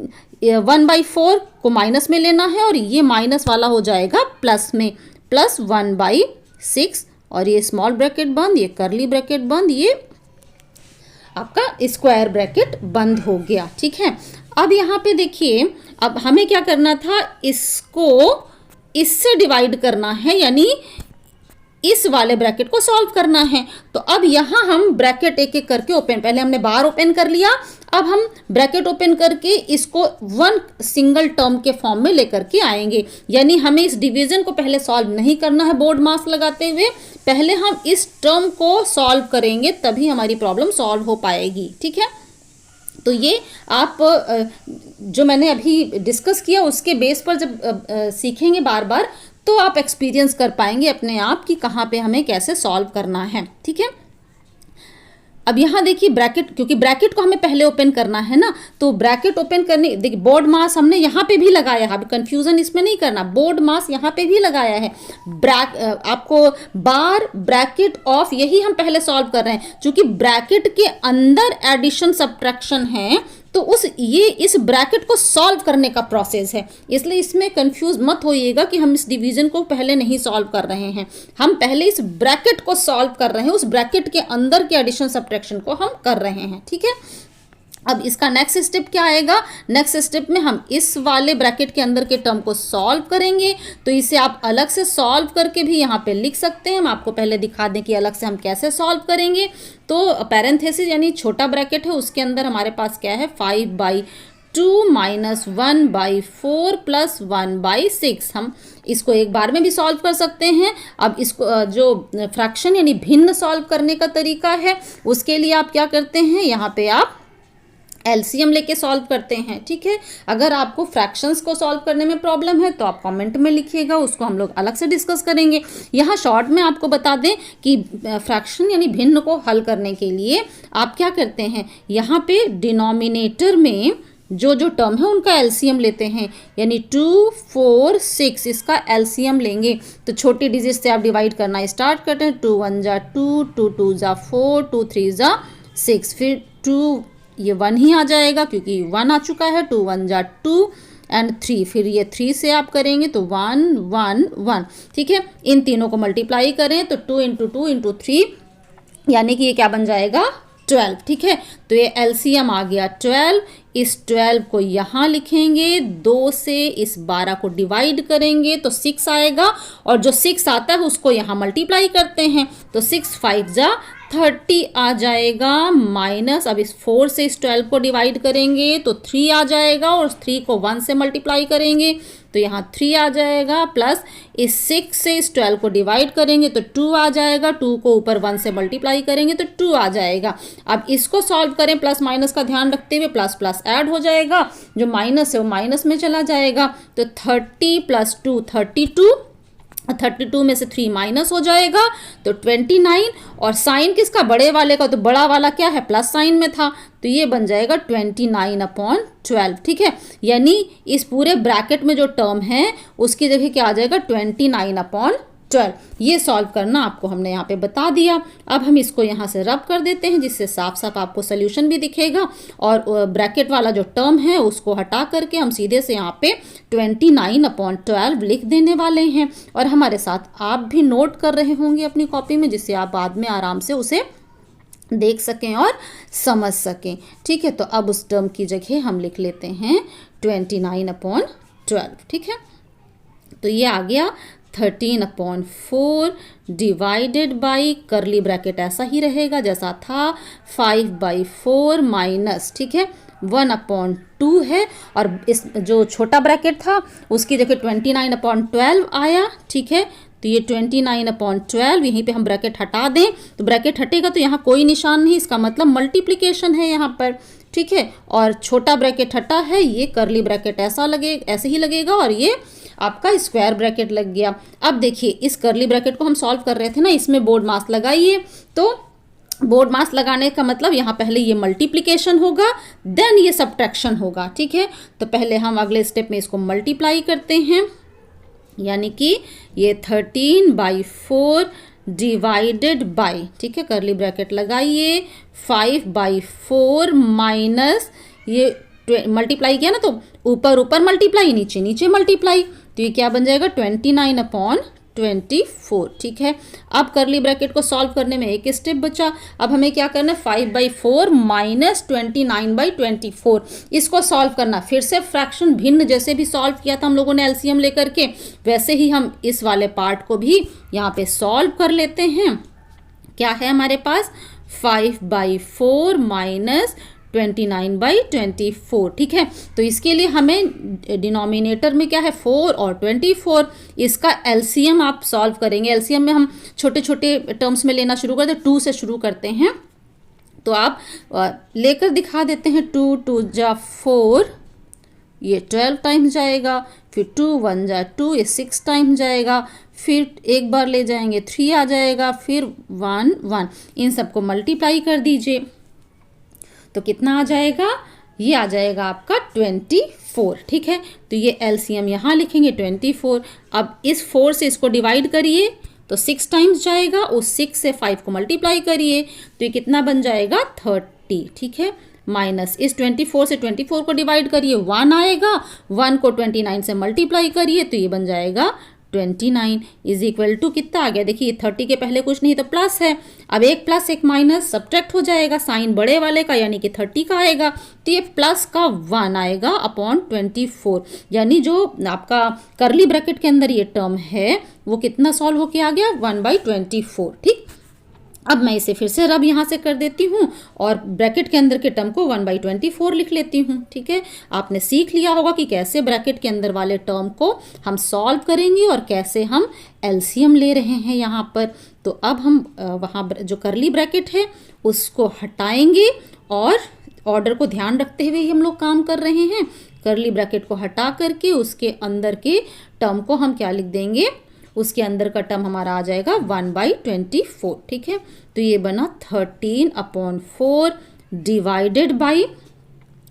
1/4 को माइनस में लेना है और ये माइनस वाला हो जाएगा प्लस में, प्लस 1/6 और ये स्मॉल ब्रैकेट बंद, ये करली ब्रैकेट बंद, ये आपका स्क्वायर ब्रैकेट बंद हो गया, ठीक है। अब यहाँ पे देखिए, अब हमें क्या करना था, इसको इससे डिवाइड करना है, यानी इस वाले ब्रैकेट को सॉल्व करना है। तो अब यहाँ हम ब्रैकेट एक एक करके ओपन, पहले हमने बार ओपन कर लिया, अब हम ब्रैकेट ओपन करके इसको वन सिंगल टर्म के फॉर्म में लेकर के आएंगे। यानी हमें इस डिवीजन को पहले सॉल्व नहीं करना है बोर्ड मास लगाते हुए, पहले हम इस टर्म को सॉल्व करेंगे तभी हमारी प्रॉब्लम सॉल्व हो पाएगी, ठीक है। तो ये आप जो मैंने अभी डिस्कस किया उसके बेस पर जब सीखेंगे बार बार तो आप एक्सपीरियंस कर पाएंगे अपने आप कि कहाँ पे हमें कैसे सॉल्व करना है, ठीक है। अब यहाँ देखिए ब्रैकेट, क्योंकि ब्रैकेट को हमें पहले ओपन करना है ना, तो ब्रैकेट ओपन करने, देखिए बोर्ड मास हमने यहाँ पे भी लगाया है, अभी कंफ्यूजन इसमें नहीं करना, बोर्ड मास यहाँ पे भी लगाया है। आपको बार ब्रैकेट ऑफ यही हम पहले सॉल्व कर रहे हैं, क्योंकि ब्रैकेट के अंदर एडिशन सब्ट्रैक्शन है तो इस ब्रैकेट को सॉल्व करने का प्रोसेस है, इसलिए इसमें कंफ्यूज मत होइएगा कि हम इस डिवीजन को पहले नहीं सॉल्व कर रहे हैं, हम पहले इस ब्रैकेट को सॉल्व कर रहे हैं, उस ब्रैकेट के अंदर के एडिशन सब्ट्रैक्शन को हम कर रहे हैं, ठीक है। अब इसका नेक्स्ट स्टेप क्या आएगा, नेक्स्ट स्टेप में हम इस वाले ब्रैकेट के अंदर के टर्म को सॉल्व करेंगे। तो इसे आप अलग से सॉल्व करके भी यहाँ पे लिख सकते हैं, हम आपको पहले दिखा दें कि अलग से हम कैसे सॉल्व करेंगे। तो पैरेंथेसिस यानी छोटा ब्रैकेट है, उसके अंदर हमारे पास क्या है 5/2 -1/4 + 1/6। हम इसको एक बार में भी सॉल्व कर सकते हैं। अब इसको जो फ्रैक्शन यानी भिन्न सॉल्व करने का तरीका है, उसके लिए आप क्या करते हैं, यहाँ पे आप एलसीएम लेके सॉल्व करते हैं, ठीक है। अगर आपको फ्रैक्शंस को सॉल्व करने में प्रॉब्लम है तो आप कमेंट में लिखिएगा, उसको हम लोग अलग से डिस्कस करेंगे। यहाँ शॉर्ट में आपको बता दें कि फ्रैक्शन यानी भिन्न को हल करने के लिए आप क्या करते हैं, यहाँ पे डिनोमिनेटर में जो टर्म है उनका एलसीएम लेते हैं, यानी 2 4 6 इसका एलसीएम लेंगे। तो छोटी डिजिट से आप डिवाइड करना स्टार्ट करते हैं, 2 1 = 2, 2 2 = 4, 2 3 = 6, फिर 2 ये 1 ही आ जाएगा क्योंकि 1 आ चुका है, 2 1 = 2 एंड 3, फिर ये 3 से आप करेंगे तो 1 1 1, ठीक है। इन तीनों को मल्टीप्लाई करें तो 2 × 2 × 3 यानी कि ये क्या बन जाएगा 12, ठीक है। तो ये एलसीएम आ गया 12, इस 12 को यहाँ लिखेंगे, 2 से इस 12 को डिवाइड करेंगे तो 6 आएगा और जो 6 आता है उसको यहाँ मल्टीप्लाई करते हैं तो 6 5 = 30 आ जाएगा, माइनस अब इस 4 से इस 12 को डिवाइड करेंगे तो 3 आ जाएगा और 3 को 1 से मल्टीप्लाई करेंगे तो यहाँ 3 आ जाएगा, प्लस इस 6 से इस 12 को डिवाइड करेंगे तो 2 आ जाएगा, 2 को ऊपर 1 से मल्टीप्लाई करेंगे तो 2 आ जाएगा। अब इसको सॉल्व करें प्लस माइनस का ध्यान रखते हुए, प्लस प्लस ऐड हो जाएगा, जो माइनस है वो माइनस में चला जाएगा तो 30 + 2 32, 32 में से 3 माइनस हो जाएगा तो 29, और साइन किसका, बड़े वाले का, तो बड़ा वाला क्या है प्लस साइन में था तो ये बन जाएगा 29/12, ठीक है। यानी इस पूरे ब्रैकेट में जो टर्म है उसकी जगह क्या आ जाएगा 29/12, 12। ये सॉल्व करना आपको हमने यहाँ पे बता दिया। अब हम इसको यहाँ से रब कर देते हैं, जिससे साफ साफ आपको सोल्यूशन भी दिखेगा, और ब्रैकेट वाला जो टर्म है उसको हटा करके हम सीधे से यहाँ पे 29/12 लिख देने वाले हैं। और हमारे साथ आप भी नोट कर रहे होंगे अपनी कॉपी में, जिससे आप बाद में आराम से उसे देख सकें और समझ सकें। ठीक है, तो अब उस टर्म की जगह हम लिख लेते हैं 29/12। ठीक है, तो ये आ गया 13/4 डिवाइडेड बाई, करली ब्रैकेट ऐसा ही रहेगा जैसा था, 5/4 माइनस, ठीक है, 1/2 है, और इस जो छोटा ब्रैकेट था उसकी जगह 29/12 आया। ठीक है, तो ये 29/12, यहीं पे हम ब्रैकेट हटा दें तो ब्रैकेट हटेगा तो यहाँ कोई निशान नहीं, इसका मतलब मल्टीप्लिकेशन है यहाँ पर। ठीक है, और छोटा ब्रैकेट हटा है, ये करली ब्रैकेट ऐसे ही लगेगा, और ये आपका स्क्वायर ब्रैकेट लग गया। अब देखिए, इस करली ब्रैकेट को हम सॉल्व कर रहे थे ना, इसमें बोर्ड मास लगाइए। तो बोर्ड मास लगाने का मतलब यहाँ पहले ये मल्टीप्लिकेशन होगा, देन ये सब्ट्रैक्शन होगा। ठीक है, तो पहले हम अगले स्टेप में इसको मल्टीप्लाई करते हैं, यानी कि ये 13/4 डिवाइडेड बाई, ठीक है, करली ब्रैकेट लगाइए, 5/4 माइनस, ये मल्टीप्लाई किया ना तो ऊपर ऊपर मल्टीप्लाई, नीचे नीचे मल्टीप्लाई, तो ये क्या बन जाएगा 29/24। ठीक है, अब करली ब्रैकेट को सॉल्व करने में एक स्टेप बचा। अब हमें क्या करना है, 5/4 माइनस 29/24, इसको सॉल्व करना। फिर से फ्रैक्शन भिन्न जैसे भी सॉल्व किया था हम लोगों ने एलसीएम लेकर के, वैसे ही हम इस वाले पार्ट को भी यहाँ पे सॉल्व कर लेते हैं। क्या है हमारे पास, 5/4 माइनस 29/24। ठीक है, तो इसके लिए हमें डिनोमिनेटर में क्या है, 4 और 24, इसका एलसीएम आप सॉल्व करेंगे। एलसीएम में हम छोटे छोटे टर्म्स में लेना शुरू करते हैं, 2 से शुरू करते हैं, तो आप लेकर दिखा देते हैं। 2 2 जा 4, ये 12 टाइम्स जाएगा, फिर 2 1 जा 2, ये 6 टाइम्स जाएगा, फिर एक बार ले जाएंगे 3 आ जाएगा, फिर 1 1, इन सबको मल्टीप्लाई कर दीजिए तो कितना आ जाएगा, ये आ जाएगा आपका 24। ठीक है, तो ये एलसीएम यहाँ लिखेंगे 24। अब इस 4 से इसको डिवाइड करिए तो 6 टाइम्स जाएगा, उस 6 से 5 को मल्टीप्लाई करिए तो ये कितना बन जाएगा 30। ठीक है, माइनस इस 24 से 24 को डिवाइड करिए, 1 आएगा, 1 को 29 से मल्टीप्लाई करिए तो ये बन जाएगा 29 इज इक्वल टू कितना आ गया, देखिए 30 के पहले कुछ नहीं तो प्लस है, अब एक प्लस एक माइनस सब्ट्रैक्ट हो जाएगा, साइन बड़े वाले का यानी कि 30 का आएगा, तो ये प्लस का 1 आएगा अपॉन 24, यानी जो आपका करली ब्रैकेट के अंदर ये टर्म है वो कितना सॉल्व होके आ गया 1/24। ठीक, अब मैं इसे फिर से रब यहाँ से कर देती हूँ और ब्रैकेट के अंदर के टर्म को 1/24 लिख लेती हूँ। ठीक है, आपने सीख लिया होगा कि कैसे ब्रैकेट के अंदर वाले टर्म को हम सॉल्व करेंगे और कैसे हम एलसीएम ले रहे हैं यहाँ पर। तो अब हम वहाँ जो करली ब्रैकेट है उसको हटाएंगे और ऑर्डर को ध्यान रखते हुए ही हम लोग काम कर रहे हैं। करली ब्रैकेट को हटा करके उसके अंदर के टर्म को हम क्या लिख देंगे, उसके अंदर का टर्म हमारा आ जाएगा 1/24। ठीक है, तो ये बना 13/4 डिवाइडेड बाई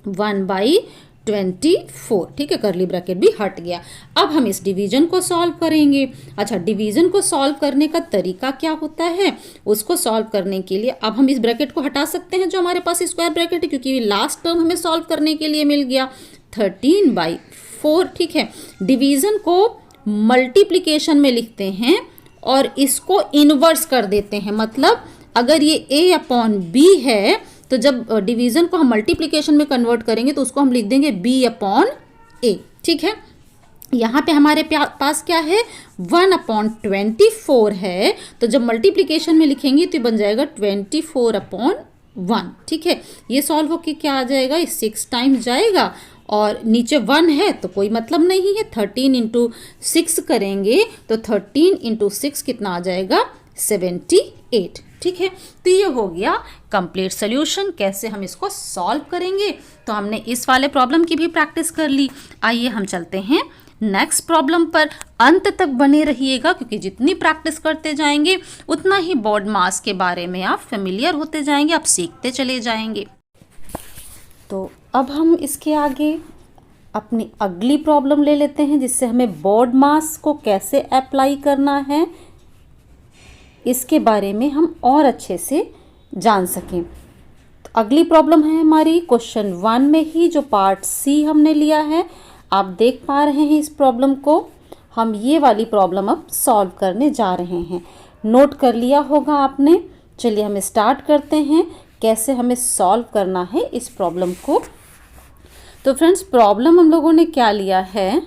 1/24। ठीक है, करली ब्रैकेट भी हट गया। अब हम इस डिवीजन को सॉल्व करेंगे। अच्छा, डिवीजन को सॉल्व करने का तरीका क्या होता है, उसको सॉल्व करने के लिए अब हम इस ब्रैकेट को हटा सकते हैं जो हमारे पास स्क्वायर ब्रैकेट है, क्योंकि लास्ट टर्म हमें सॉल्व करने के लिए मिल गया 13/4। ठीक है, डिवीजन को मल्टीप्लिकेशन में लिखते हैं और इसको इनवर्स कर देते हैं, मतलब अगर ये a अपॉन b है तो जब डिवीजन को हम मल्टीप्लिकेशन में कन्वर्ट करेंगे तो उसको हम लिख देंगे b अपॉन a। ठीक है, यहाँ पे हमारे पास क्या है 1/24 है, तो जब मल्टीप्लिकेशन में लिखेंगे तो बन जाएगा 24/1। ठीक है, ये सॉल्व होके क्या आ जाएगा, 6 टाइम्स जाएगा और नीचे 1 है तो कोई मतलब नहीं है, 13 × 6 करेंगे तो 13 × 6 कितना आ जाएगा 78। ठीक है, तो ये हो गया कंप्लीट सोल्यूशन। कैसे हम इसको सॉल्व करेंगे, तो हमने इस वाले प्रॉब्लम की भी प्रैक्टिस कर ली। आइए हम चलते हैं नेक्स्ट प्रॉब्लम पर। अंत तक बने रहिएगा क्योंकि जितनी प्रैक्टिस करते जाएंगे उतना ही बोर्ड मास के बारे में आप फेमिलियर होते जाएंगे, आप सीखते चले जाएंगे। तो अब हम इसके आगे अपनी अगली प्रॉब्लम ले लेते हैं जिससे हमें बोर्ड मास को कैसे अप्लाई करना है इसके बारे में हम और अच्छे से जान सकें। तो अगली प्रॉब्लम है हमारी क्वेश्चन 1 में ही, जो पार्ट सी हमने लिया है। आप देख पा रहे हैं इस प्रॉब्लम को। हम ये वाली प्रॉब्लम अब सॉल्व करने जा रहे हैं। नोट कर लिया होगा आपने। चलिए हम स्टार्ट करते हैं कैसे हमें सॉल्व करना है इस प्रॉब्लम को। तो फ्रेंड्स, प्रॉब्लम हम लोगों ने क्या लिया है?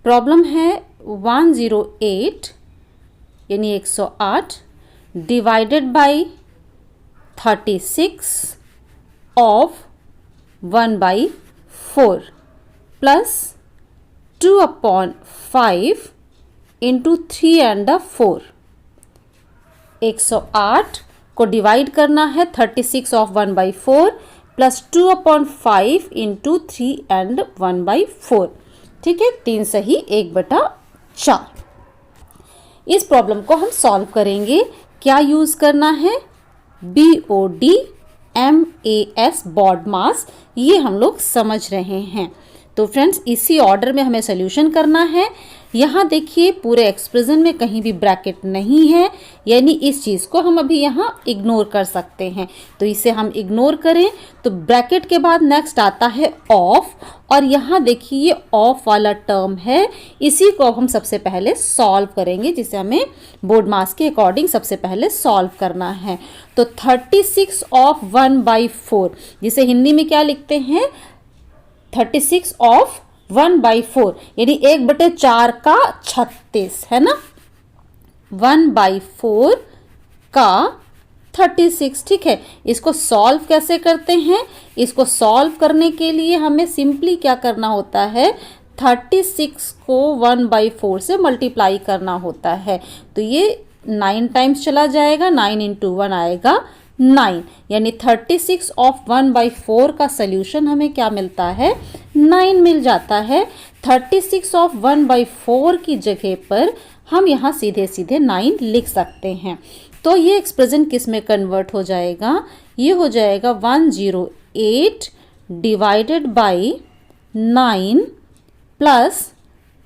प्रॉब्लम है 108 यानी 108 divided by 36 of 1/4 plus 2/5 into 3 and 4। 108 को डिवाइड करना है 36 ऑफ 1/4 प्लस 2/5 इंटू 3 and 1/4। ठीक है, 3 सही 1/4। इस प्रॉब्लम को हम सॉल्व करेंगे। क्या यूज करना है? BODMAS बॉड मास, ये हम लोग समझ रहे हैं। तो फ्रेंड्स, इसी ऑर्डर में हमें सोल्यूशन करना है। यहाँ देखिए पूरे एक्सप्रेशन में कहीं भी ब्रैकेट नहीं है, यानी इस चीज़ को हम अभी यहाँ इग्नोर कर सकते हैं। तो इसे हम इग्नोर करें तो ब्रैकेट के बाद नेक्स्ट आता है ऑफ, और यहाँ देखिए ये ऑफ वाला टर्म है, इसी को हम सबसे पहले सॉल्व करेंगे, जिसे हमें बोर्ड मास के अकॉर्डिंग सबसे पहले सॉल्व करना है। तो 36 ऑफ 1/4, जिसे हिंदी में क्या लिखते हैं? 36 ऑफ 1/4 यानी 1/4 का 36 है ना, 1/4 का 36। ठीक है, इसको सॉल्व कैसे करते हैं? इसको सॉल्व करने के लिए हमें सिंपली क्या करना होता है? 36 को 1/4 से मल्टीप्लाई करना होता है। तो ये 9 टाइम्स चला जाएगा, 9 इंटू 1 आएगा 9, यानी 36 ऑफ 1/4 का सल्यूशन हमें क्या मिलता है? 9 मिल जाता है। 36 ऑफ 1/4 की जगह पर हम यहाँ सीधे सीधे 9 लिख सकते हैं। तो ये एक्सप्रेशन किस में कन्वर्ट हो जाएगा? ये हो जाएगा 108 डिवाइडेड बाई 9 प्लस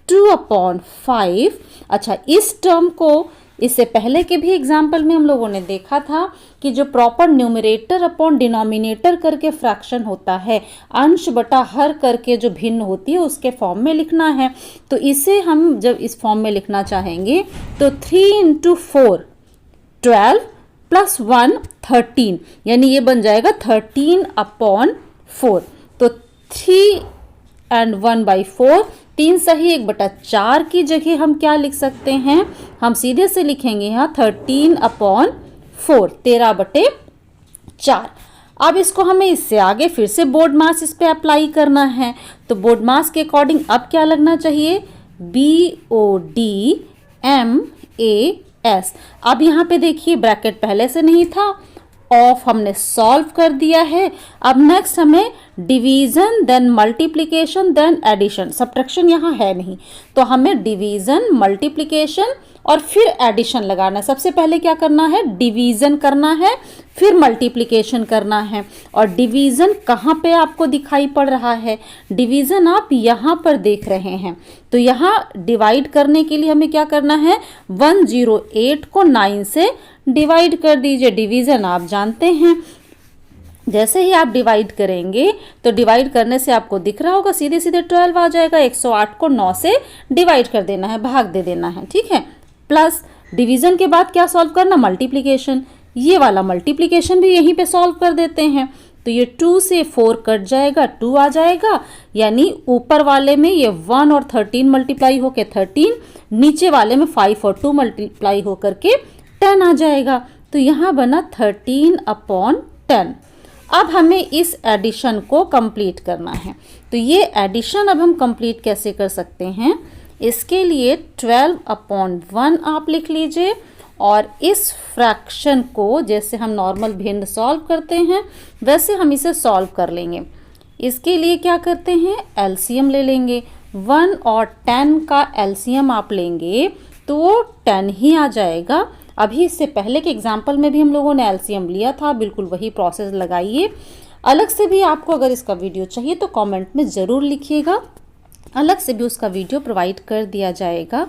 2/5। अच्छा, इस टर्म को इससे पहले के भी एग्जाम्पल में हम लोगों ने देखा था कि जो प्रॉपर न्यूमरेटर अपॉन डिनोमिनेटर करके फ्रैक्शन होता है, अंश बटा हर करके जो भिन्न होती है उसके फॉर्म में लिखना है। तो इसे हम जब इस फॉर्म में लिखना चाहेंगे तो 3 इंटू 4 12 प्लस 1 13, यानी ये बन जाएगा 13/4। तो 3 and 1/4, 3 सही 1/4 की जगह हम क्या लिख सकते हैं? हम सीधे से लिखेंगे यहाँ 13/4, 13/4। अब इसको हमें इससे आगे फिर से बोर्ड मास इस पे अप्लाई करना है। तो बोर्ड मास के अकॉर्डिंग अब क्या लगना चाहिए? BODMAS। अब यहाँ पे देखिए ब्रैकेट पहले से नहीं था, ऑफ हमने सॉल्व कर दिया है। अब नेक्स्ट हमें division then multiplication then addition, subtraction यहाँ है नहीं, तो हमें डिवीजन मल्टीप्लिकेशन और फिर एडिशन लगाना है। सबसे पहले क्या करना है? डिवीजन करना है, फिर मल्टीप्लिकेशन करना है। और डिवीजन कहाँ पे आपको दिखाई पड़ रहा है? डिवीजन आप यहाँ पर देख रहे हैं। तो यहाँ डिवाइड करने के लिए हमें क्या करना है? 108 को 9 से डिवाइड कर दीजिए। डिवीजन आप जानते हैं, जैसे ही आप डिवाइड करेंगे तो डिवाइड करने से आपको दिख रहा होगा सीधे सीधे 12 आ जाएगा। 108 को 9 से डिवाइड कर देना है, भाग दे देना है। ठीक है, प्लस डिवीजन के बाद क्या सॉल्व करना? मल्टीप्लिकेशन। ये वाला मल्टीप्लिकेशन भी यहीं पे सॉल्व कर देते हैं। तो ये 2 से 4 कट जाएगा, 2 आ जाएगा, यानी ऊपर वाले में ये 1 और 13 मल्टीप्लाई होकर 13, नीचे वाले में 5 और 2 मल्टीप्लाई होकर के 10 आ जाएगा। तो यहाँ बना 13/10। अब हमें इस एडिशन को कंप्लीट करना है। तो ये एडिशन अब हम कंप्लीट कैसे कर सकते हैं? इसके लिए 12/1 आप लिख लीजिए, और इस फ्रैक्शन को जैसे हम नॉर्मल भिन्न सॉल्व करते हैं वैसे हम इसे सॉल्व कर लेंगे। इसके लिए क्या करते हैं? एलसीएम ले लेंगे। 1 और 10 का एलसीएम आप लेंगे तो वो 10 ही आ जाएगा। अभी इससे पहले के एग्जाम्पल में भी हम लोगों ने एलसीएम लिया था, बिल्कुल वही प्रोसेस लगाइए। अलग से भी आपको अगर इसका वीडियो चाहिए तो कमेंट में ज़रूर लिखिएगा, अलग से भी उसका वीडियो प्रोवाइड कर दिया जाएगा।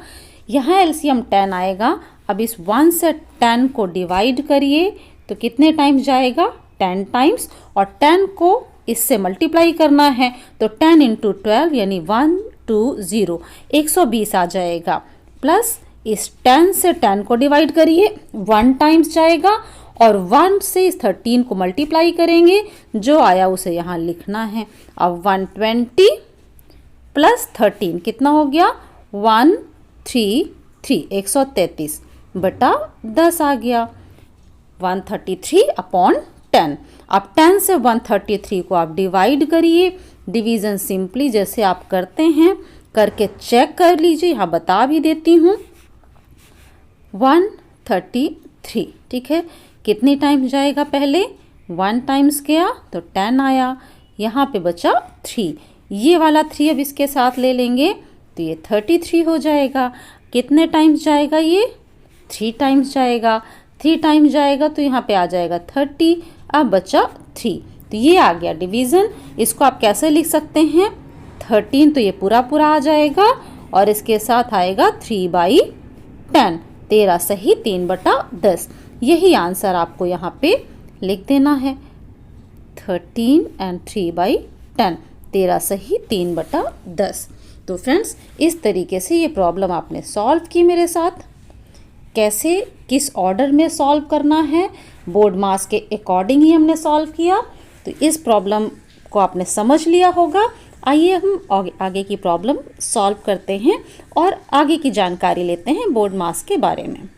यहाँ एलसीएम 10 आएगा, अब इस 1 से 10 को डिवाइड करिए तो कितने टाइम्स जाएगा, 10 टाइम्स, और 10 को इससे मल्टीप्लाई करना है तो 10 इंटू 12 यानी 120 120 आ जाएगा। प्लस इस 10 से 10 को डिवाइड करिए, 1 टाइम्स जाएगा, और 1 से इस 13 को मल्टीप्लाई करेंगे, जो आया उसे यहाँ लिखना है। अब 120 प्लस 13 कितना हो गया, 133 133 बटा 10 आ गया, 133 अपॉन 10। अब 10 से 133 को आप डिवाइड करिए, डिवीज़न सिंपली जैसे आप करते हैं करके चेक कर लीजिए, यहाँ बता भी देती हूँ। 133, ठीक है, कितनी टाइम्स जाएगा, पहले 1 टाइम्स गया तो 10 आया, यहाँ पे बचा 3, ये वाला 3 अब इसके साथ ले लेंगे तो ये 33 हो जाएगा। कितने टाइम्स जाएगा, ये 3 टाइम्स जाएगा, 3 टाइम्स जाएगा तो यहाँ पे आ जाएगा 30, अब बचा 3, तो ये आ गया डिवीज़न। इसको आप कैसे लिख सकते हैं, 13 तो ये पूरा पूरा आ जाएगा और इसके साथ आएगा 3/10, 13 सही 3/10, यही आंसर आपको यहाँ पे लिख देना है, 13 एंड 3/10, 13 सही 3/10। तो फ्रेंड्स इस तरीके से ये प्रॉब्लम आपने सॉल्व की मेरे साथ। कैसे, किस ऑर्डर में सॉल्व करना है, बोर्ड मास के अकॉर्डिंग ही हमने सॉल्व किया। तो इस प्रॉब्लम को आपने समझ लिया होगा। आइए हम आगे की प्रॉब्लम सॉल्व करते हैं और आगे की जानकारी लेते हैं बोर्ड मास के बारे में।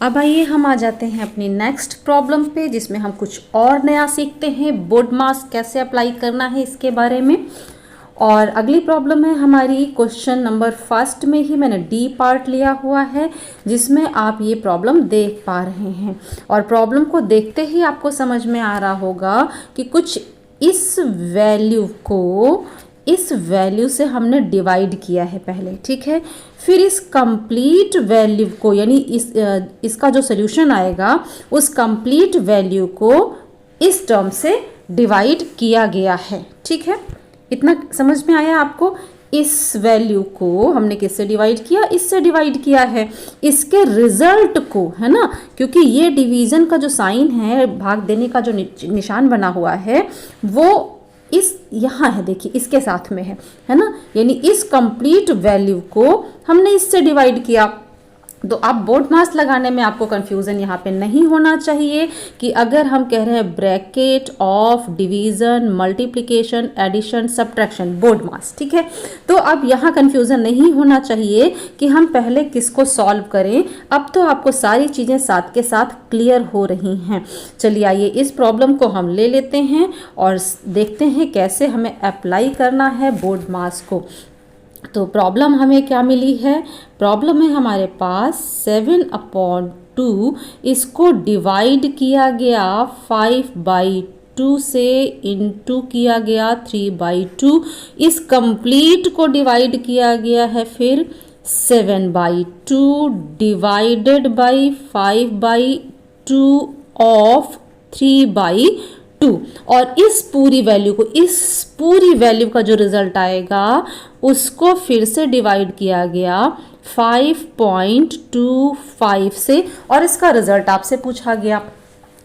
अब आइए हम आ जाते हैं अपनी नेक्स्ट प्रॉब्लम पे, जिसमें हम कुछ और नया सीखते हैं, बोर्ड मास कैसे अप्लाई करना है इसके बारे में। और अगली प्रॉब्लम है हमारी क्वेश्चन नंबर 1 में ही मैंने डी पार्ट लिया हुआ है, जिसमें आप ये प्रॉब्लम देख पा रहे हैं। और प्रॉब्लम को देखते ही आपको समझ में आ रहा होगा कि कुछ इस वैल्यू को इस वैल्यू से हमने डिवाइड किया है पहले, ठीक है। फिर इस कंप्लीट वैल्यू को, यानी इसका जो सोल्यूशन आएगा उस कंप्लीट वैल्यू को इस टर्म से डिवाइड किया गया है, ठीक है। इतना समझ में आया आपको। इस वैल्यू को हमने किससे डिवाइड किया, इससे डिवाइड किया है, इसके रिजल्ट को, है ना, क्योंकि ये डिवीज़न का जो साइन है, भाग देने का जो निशान बना हुआ है, वो इस यहाँ है, देखिए इसके साथ में है ना, यानी इस कंप्लीट वैल्यू को हमने इससे डिवाइड किया। तो अब बोर्ड मास लगाने में आपको कंफ्यूजन यहाँ पे नहीं होना चाहिए कि अगर हम कह रहे हैं bracket of division, multiplication, addition, subtraction, BODMAS, ठीक है। तो अब यहाँ कंफ्यूजन नहीं होना चाहिए कि हम पहले किसको सॉल्व करें। अब तो आपको सारी चीज़ें साथ के साथ क्लियर हो रही हैं। चलिए आइए इस प्रॉब्लम को हम ले लेते हैं और देखते हैं कैसे हमें अप्लाई करना है बोर्ड मास को। तो प्रॉब्लम हमें क्या मिली है, प्रॉब्लम है हमारे पास 7/2, इसको डिवाइड किया गया 5/2 से, इंटू किया गया 3/2, इस कंप्लीट को डिवाइड किया गया है फिर 7/2 डिवाइडेड बाई 5/2 ऑफ 3/2, और इस पूरी वैल्यू का जो रिजल्ट आएगा उसको फिर से डिवाइड किया गया 5.25 से, और इसका रिजल्ट आपसे पूछा गया।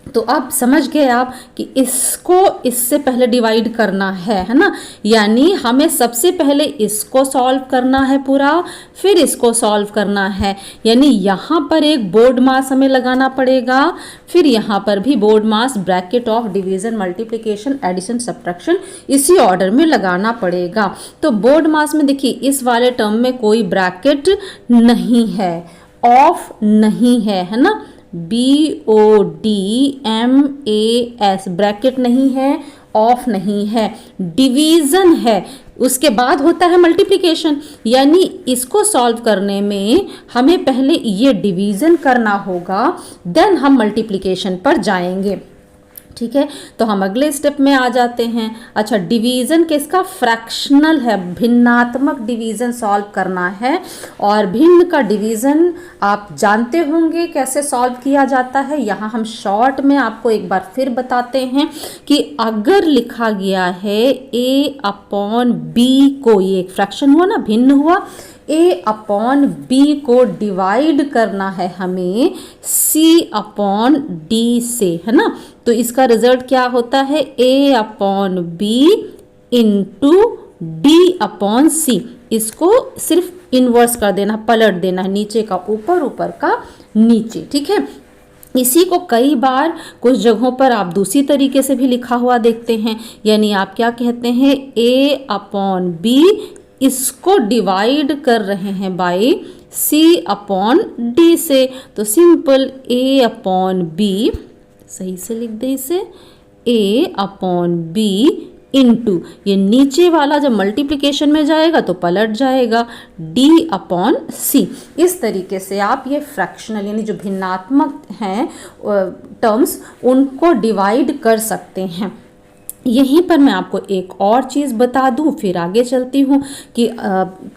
तो अब समझ गए आप कि इसको इससे पहले डिवाइड करना है ना, यानी हमें सबसे पहले इसको सॉल्व करना है पूरा, फिर इसको सॉल्व करना है, यानी यहाँ पर एक बोर्ड मास हमें लगाना पड़ेगा, फिर यहाँ पर भी BODMAS, bracket of division, multiplication, addition, subtraction, इसी ऑर्डर में लगाना पड़ेगा। तो बोर्ड मास में देखिए इस वाले टर्म में कोई ब्रैकेट नहीं है, ऑफ नहीं है ना, BODMAS, ब्रैकेट नहीं है, ऑफ नहीं है, डिवीजन है, उसके बाद होता है मल्टीप्लिकेशन, यानी इसको सॉल्व करने में हमें पहले ये डिवीजन करना होगा, देन हम मल्टीप्लिकेशन पर जाएंगे, ठीक है। तो हम अगले स्टेप में आ जाते हैं। अच्छा, डिवीज़न किसका, फ्रैक्शनल है, भिन्नात्मक डिवीज़न सॉल्व करना है, और भिन्न का डिवीज़न आप जानते होंगे कैसे सॉल्व किया जाता है। यहाँ हम शॉर्ट में आपको एक बार फिर बताते हैं कि अगर लिखा गया है A/B को, ये एक फ्रैक्शन हुआ ना, भिन्न हुआ, a अपॉन b को डिवाइड करना है हमें c अपॉन d से, है ना। तो इसका रिजल्ट क्या होता है, a upon b into d upon c। इसको सिर्फ इन्वर्स कर देना, पलट देना है, नीचे का ऊपर, ऊपर का नीचे, ठीक है। इसी को कई बार कुछ जगहों पर आप दूसरी तरीके से भी लिखा हुआ देखते हैं, यानी आप क्या कहते हैं, a अपॉन b, इसको डिवाइड कर रहे हैं बाय c अपॉन d से। तो सिंपल a अपॉन b, सही से लिख दे इसे, a अपॉन b इंटू, ये नीचे वाला जब मल्टीप्लिकेशन में जाएगा तो पलट जाएगा, d अपॉन c। इस तरीके से आप ये फ्रैक्शनल यानी जो भिन्नात्मक हैं टर्म्स, उनको डिवाइड कर सकते हैं। यहीं पर मैं आपको एक और चीज़ बता दूं, फिर आगे चलती हूं कि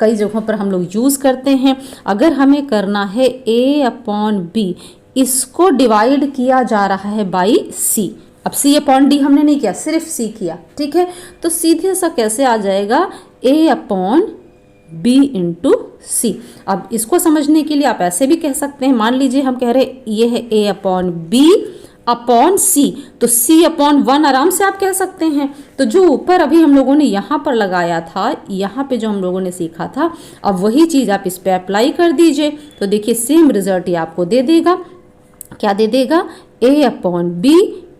कई जगहों पर हम लोग यूज़ करते हैं। अगर हमें करना है a अपॉन b, इसको डिवाइड किया जा रहा है बाई c। अब c अपॉन डी हमने नहीं किया, सिर्फ c किया, ठीक है। तो सीधे सा कैसे आ जाएगा, a अपॉन b इंटू सी। अब इसको समझने के लिए आप ऐसे भी कह सकते हैं, मान लीजिए हम कह रहे ये है a upon b upon c, तो c अपॉन 1 आराम से आप कह सकते हैं। तो जो ऊपर अभी हम लोगों ने यहाँ पर लगाया था, यहाँ पे जो हम लोगों ने सीखा था, अब वही चीज़ आप इस पे अप्लाई कर दीजिए, तो देखिए सेम रिजल्ट ये आपको दे देगा। क्या दे देगा, a upon b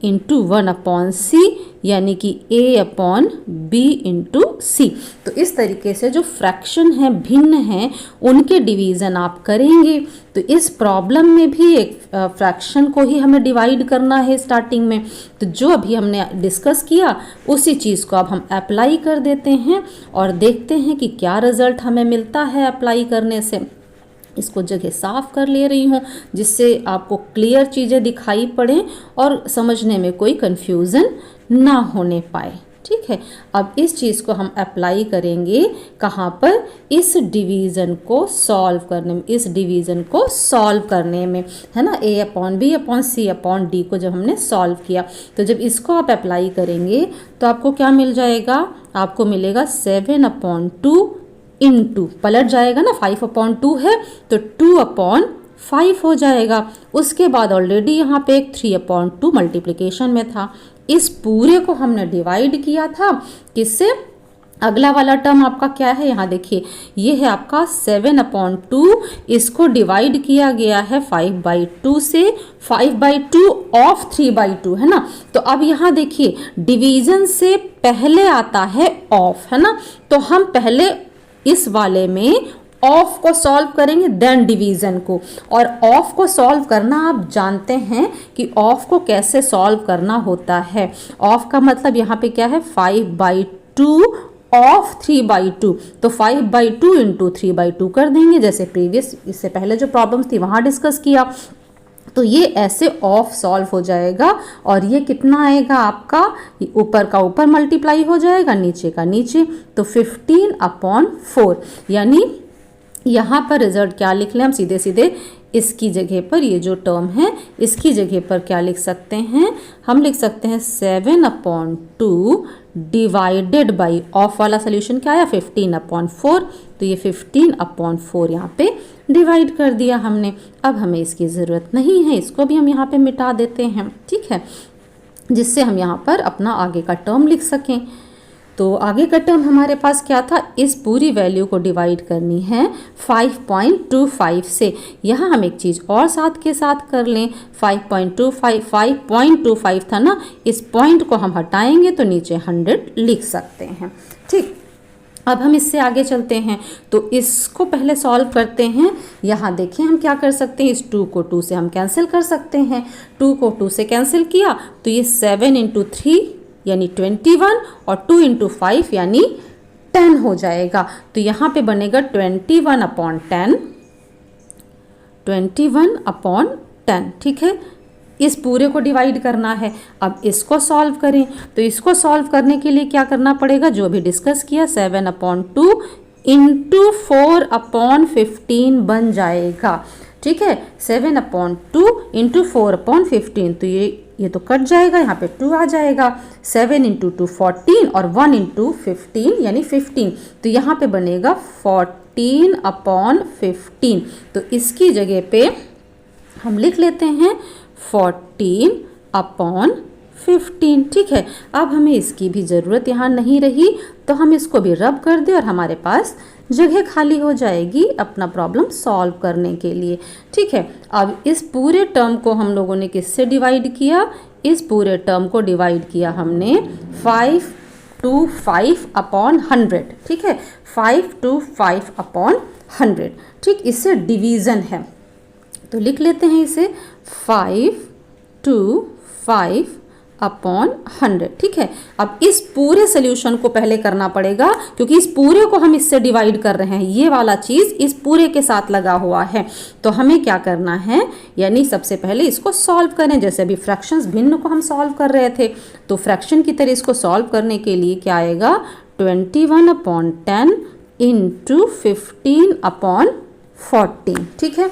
into 1 upon c, यानी कि a upon b into c. तो इस तरीके से जो फ्रैक्शन है, भिन्न हैं, उनके डिवीज़न आप करेंगे। तो इस प्रॉब्लम में भी एक फ्रैक्शन को ही हमें डिवाइड करना है स्टार्टिंग में। तो जो अभी हमने डिस्कस किया उसी चीज़ को अब हम अप्लाई कर देते हैं और देखते हैं कि क्या रिज़ल्ट हमें मिलता है अप्लाई करने से। इसको जगह साफ कर ले रही हूँ जिससे आपको क्लियर चीज़ें दिखाई पड़े और समझने में कोई कंफ्यूजन ना होने पाए, ठीक है। अब इस चीज़ को हम अप्लाई करेंगे कहाँ पर, इस डिवीज़न को सॉल्व करने में, इस डिवीज़न को सॉल्व करने में, है ना। a upon b upon c upon d को जब हमने सॉल्व किया, तो जब इसको आप अप्लाई करेंगे तो आपको क्या मिल जाएगा, आपको मिलेगा 7 अपॉन 2 इंटू, पलट जाएगा ना, 5 अपॉन 2 है तो 2 अपॉन 5 हो जाएगा। उसके बाद ऑलरेडी यहाँ पे एक 3 अपॉन 2 मल्टीप्लिकेशन में था, इस पूरे को हमने डिवाइड किया था किससे, अगला वाला टर्म आपका क्या है, यहाँ देखिए ये है आपका 7 अपॉन 2, इसको डिवाइड किया गया है 5/2 से, 5/2 ऑफ 3/2, है ना। तो अब यहाँ देखिए डिवीजन से पहले आता है ऑफ, है ना। तो हम पहले इस वाले में ऑफ को सॉल्व करेंगे देन डिवीजन को, और ऑफ को सॉल्व करना आप जानते हैं कि ऑफ को कैसे सॉल्व करना होता है। ऑफ का मतलब यहाँ पे क्या है, 5/2 ऑफ 3/2, तो 5/2 इंटू 3/2 कर देंगे, जैसे प्रीवियस इससे पहले जो प्रॉब्लम्स थी वहाँ डिस्कस किया। तो ये ऐसे ऑफ सॉल्व हो जाएगा और ये कितना आएगा आपका, ऊपर का ऊपर मल्टीप्लाई हो जाएगा, नीचे का नीचे, तो 15 अपॉन 4। यानी यहाँ पर रिजल्ट क्या लिख लें हम, सीधे सीधे इसकी जगह पर, ये जो टर्म है इसकी जगह पर क्या लिख सकते हैं, हम लिख सकते हैं 7 अपॉन 2 डिवाइडेड बाई, ऑफ वाला सोल्यूशन क्या आया 15 अपॉन 4, तो ये 15 अपॉन 4 यहाँ पे डिवाइड कर दिया हमने। अब हमें इसकी ज़रूरत नहीं है, इसको भी हम यहाँ पे मिटा देते हैं, ठीक है, जिससे हम यहाँ पर अपना आगे का टर्म लिख सकें। तो आगे का टर्म हमारे पास क्या था, इस पूरी वैल्यू को डिवाइड करनी है 5.25 से। यहाँ हम एक चीज़ और साथ के साथ कर लें, 5.25 था ना, इस पॉइंट को हम हटाएंगे तो नीचे 100 लिख सकते हैं, ठीक। अब हम इससे आगे चलते हैं, तो इसको पहले सॉल्व करते हैं। यहाँ देखें हम क्या कर सकते हैं, इस 2 को 2 से हम कैंसिल कर सकते हैं, 2 को 2 से कैंसिल किया तो ये 7 इंटू 3 यानी 21 और 2 इंटू 5 यानी 10 हो जाएगा। तो यहाँ पे बनेगा 21 अपॉन 10, 21 अपॉन 10, ठीक है। इस पूरे को डिवाइड करना है। अब इसको सॉल्व करें, तो इसको सॉल्व करने के लिए क्या करना पड़ेगा, जो भी डिस्कस किया, 7/2 इंटू 4/15 बन जाएगा, ठीक है। 7/2 इंटू 4/15, तो ये तो कट जाएगा, यहाँ पे 2 आ जाएगा। 7 इंटू 2 14 और 1 इंटू 15 यानी 15, तो यहाँ पे बनेगा 14/15। तो इसकी जगह पे हम लिख लेते हैं 14/15, ठीक है। अब हमें इसकी भी ज़रूरत यहाँ नहीं रही, तो हम इसको भी रब कर दें और हमारे पास जगह खाली हो जाएगी अपना प्रॉब्लम सॉल्व करने के लिए, ठीक है। अब इस पूरे टर्म को हम लोगों ने किससे डिवाइड किया? इस पूरे टर्म को डिवाइड किया हमने 5 to 5/100, ठीक है। 5 to 5/100, ठीक। इससे डिवीज़न है, तो लिख लेते हैं इसे 5 to 5/100, ठीक है। अब इस पूरे सोल्यूशन को पहले करना पड़ेगा, क्योंकि इस पूरे को हम इससे डिवाइड कर रहे हैं, ये वाला चीज़ इस पूरे के साथ लगा हुआ है। तो हमें क्या करना है, यानी सबसे पहले इसको सॉल्व करें। जैसे अभी फ्रैक्शंस भिन्न को हम सॉल्व कर रहे थे, तो फ्रैक्शन की तरह इसको सॉल्व करने के लिए क्या आएगा? 21/10 इंटू 15/14, ठीक है।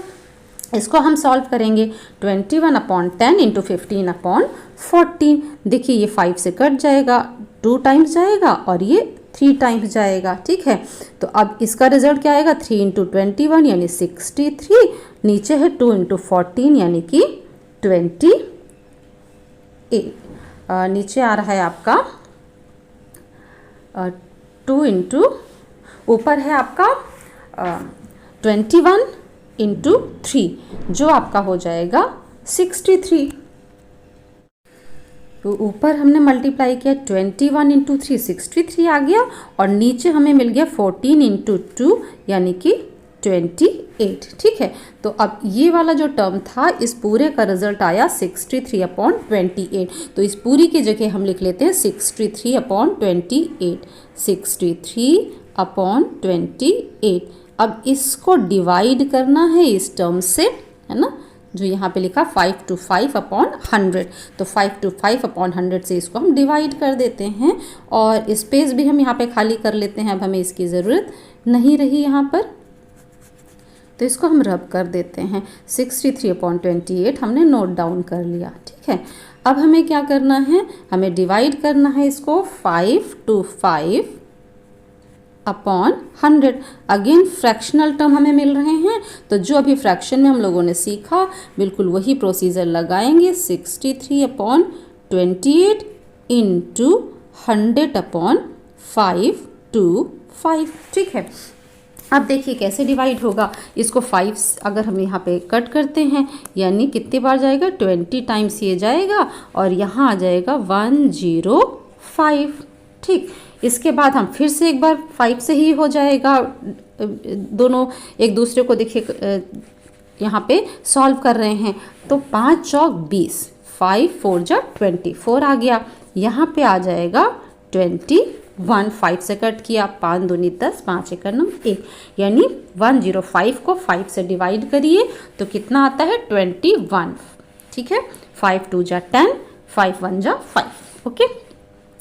इसको हम सॉल्व करेंगे 21/10 इंटू 15/14। देखिए ये 5 से कट जाएगा, 2 टाइम्स जाएगा और ये 3 टाइम्स जाएगा, ठीक है। तो अब इसका रिजल्ट क्या आएगा? 3 इंटू 21 यानी 63, नीचे है 2 इंटू 14 यानी कि 28। नीचे आ रहा है आपका 2 इंटू, ऊपर है आपका 21 इंटू 3, जो आपका हो जाएगा 63। तो ऊपर हमने मल्टीप्लाई किया 21 इंटू 3, 63 आ गया, और नीचे हमें मिल गया 14 इंटू 2 यानी कि 28, ठीक है। तो अब ये वाला जो टर्म था, इस पूरे का रिजल्ट आया 63/28। तो इस पूरी की जगह हम लिख लेते हैं 63/28, 63/28। अब इसको डिवाइड करना है इस टर्म से, है ना, जो यहाँ पे लिखा 5 to 5/100। तो 5 to 5/100 से इसको हम डिवाइड कर देते हैं, और स्पेस भी हम यहाँ पे खाली कर लेते हैं। अब हमें इसकी ज़रूरत नहीं रही यहाँ पर, तो इसको हम रब कर देते हैं। 63/28 हमने नोट डाउन कर लिया, ठीक है। अब हमें क्या करना है? हमें डिवाइड करना है इसको 5 to 5/100। अगेन फ्रैक्शनल टर्म हमें मिल रहे हैं, तो जो अभी फ्रैक्शन में हम लोगों ने सीखा, बिल्कुल वही प्रोसीजर लगाएंगे। 63/28 इंटू 100/5 to 5, ठीक है। अब देखिए कैसे डिवाइड होगा। इसको 5 अगर हम यहाँ पे कट करते हैं, यानी कितनी बार जाएगा? 20 टाइम्स ये जाएगा, और यहाँ आ जाएगा 105, ठीक। इसके बाद हम फिर से एक बार 5 से ही हो जाएगा, दोनों एक दूसरे को देखिए यहाँ पे सॉल्व कर रहे हैं। तो 5 चौक 20, 5 4 जा 24 आ गया। यहाँ पे आ जाएगा 21, 5 से कट किया, 5 दूनी 10, 5 एकड़ 1, यानी 105 को 5 से डिवाइड करिए तो कितना आता है? 21, ठीक है। 5 2 जा 10, 5 1 जा 5, ओके।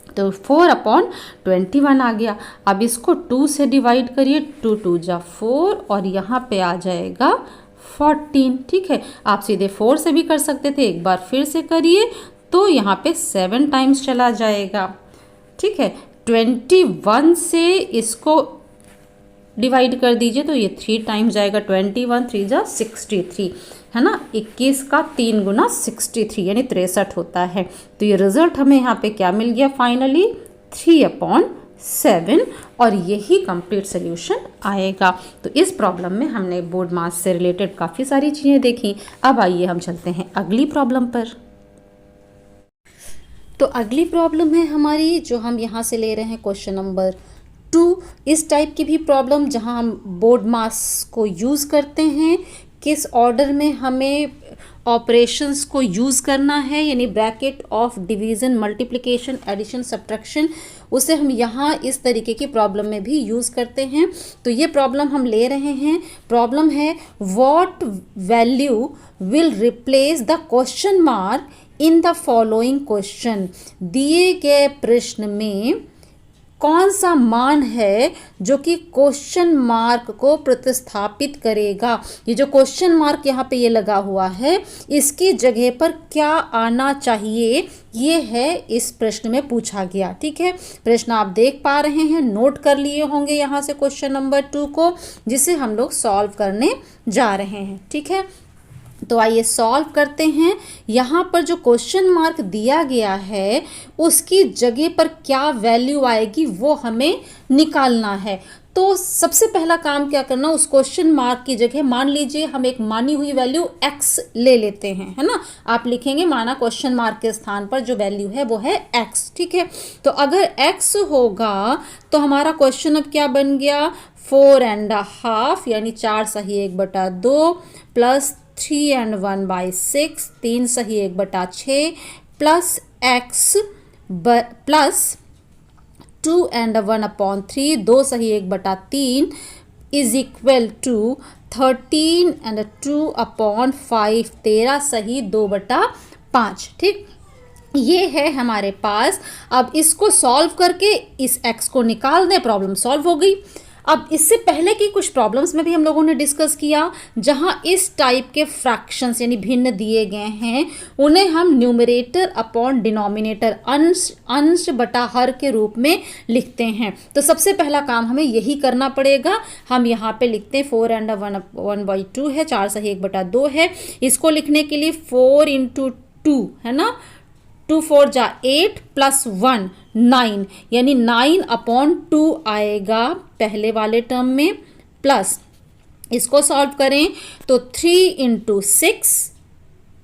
तो 4/21 आ गया। अब इसको 2 से डिवाइड करिए, 2 2 जा 4, और यहाँ पे आ जाएगा 14, ठीक है। आप सीधे 4 से भी कर सकते थे, एक बार फिर से करिए तो यहाँ पे 7 टाइम्स चला जाएगा, ठीक है। 21 से इसको डिवाइड कर दीजिए तो ये 3 टाइम्स जाएगा, 21 3 जा 63, है ना। 21 का 3 गुना 63 यानी 63 होता है। तो ये रिजल्ट हमें यहाँ पे क्या मिल गया? फाइनली 3/7, और यही कंप्लीट सोल्यूशन आएगा। तो इस प्रॉब्लम में हमने बोर्ड मास से रिलेटेड काफ़ी सारी चीज़ें देखी। अब आइए हम चलते हैं अगली प्रॉब्लम पर। तो अगली प्रॉब्लम है हमारी, जो हम यहाँ से ले रहे हैं क्वेश्चन नंबर 2। इस टाइप की भी प्रॉब्लम जहाँ हम बोर्ड मास को यूज़ करते हैं, किस ऑर्डर में हमें ऑपरेशंस को यूज़ करना है, यानी bracket of division, multiplication, addition, subtraction, उसे हम यहाँ इस तरीके की प्रॉब्लम में भी यूज़ करते हैं। तो ये प्रॉब्लम हम ले रहे हैं। प्रॉब्लम है what value will replace the question mark in the following question. दिए गए प्रश्न में कौन सा मान है जो कि क्वेश्चन मार्क को प्रतिस्थापित करेगा। ये जो क्वेश्चन मार्क यहाँ पे ये लगा हुआ है, इसकी जगह पर क्या आना चाहिए, ये है इस प्रश्न में पूछा गया। ठीक है, प्रश्न आप देख पा रहे हैं, नोट कर लिए होंगे यहाँ से क्वेश्चन नंबर 2 को, जिसे हम लोग सॉल्व करने जा रहे हैं। ठीक है, तो आइए सॉल्व करते हैं। यहाँ पर जो क्वेश्चन मार्क दिया गया है उसकी जगह पर क्या वैल्यू आएगी वो हमें निकालना है। तो सबसे पहला काम क्या करना, उस क्वेश्चन मार्क की जगह मान लीजिए हम एक मानी हुई वैल्यू x ले लेते हैं, है ना। आप लिखेंगे माना क्वेश्चन मार्क के स्थान पर जो वैल्यू है वो है x। ठीक है, तो अगर x होगा तो हमारा क्वेश्चन अब क्या बन गया, 4.5 यानी 4 सही 1/2 प्लस 3 and 1/6, 3 सही 1/6 प्लस x प्लस 2 and 1/3, 2 सही 1/3 इज इक्वल टू 13 and 2/5, 13 सही 2/5। ठीक, ये है हमारे पास। अब इसको सॉल्व करके इस x को निकाल दें, प्रॉब्लम सॉल्व हो गई। अब इससे पहले की कुछ प्रॉब्लम्स में भी हम लोगों ने डिस्कस किया जहां इस टाइप के फ्रैक्शंस यानी भिन्न दिए गए हैं, उन्हें हम न्यूमरेटर अपॉन डिनोमिनेटर, अंश बटा हर के रूप में लिखते हैं। तो सबसे पहला काम हमें यही करना पड़ेगा। हम यहाँ पे लिखते हैं 4 and 1/2 है, 4 सही 1/2 है। इसको लिखने के लिए 4 into 2 है ना, 2 4 जा 8 प्लस 1 9 यानी 9/2 आएगा पहले वाले टर्म में, प्लस इसको सॉल्व करें तो 3 into 6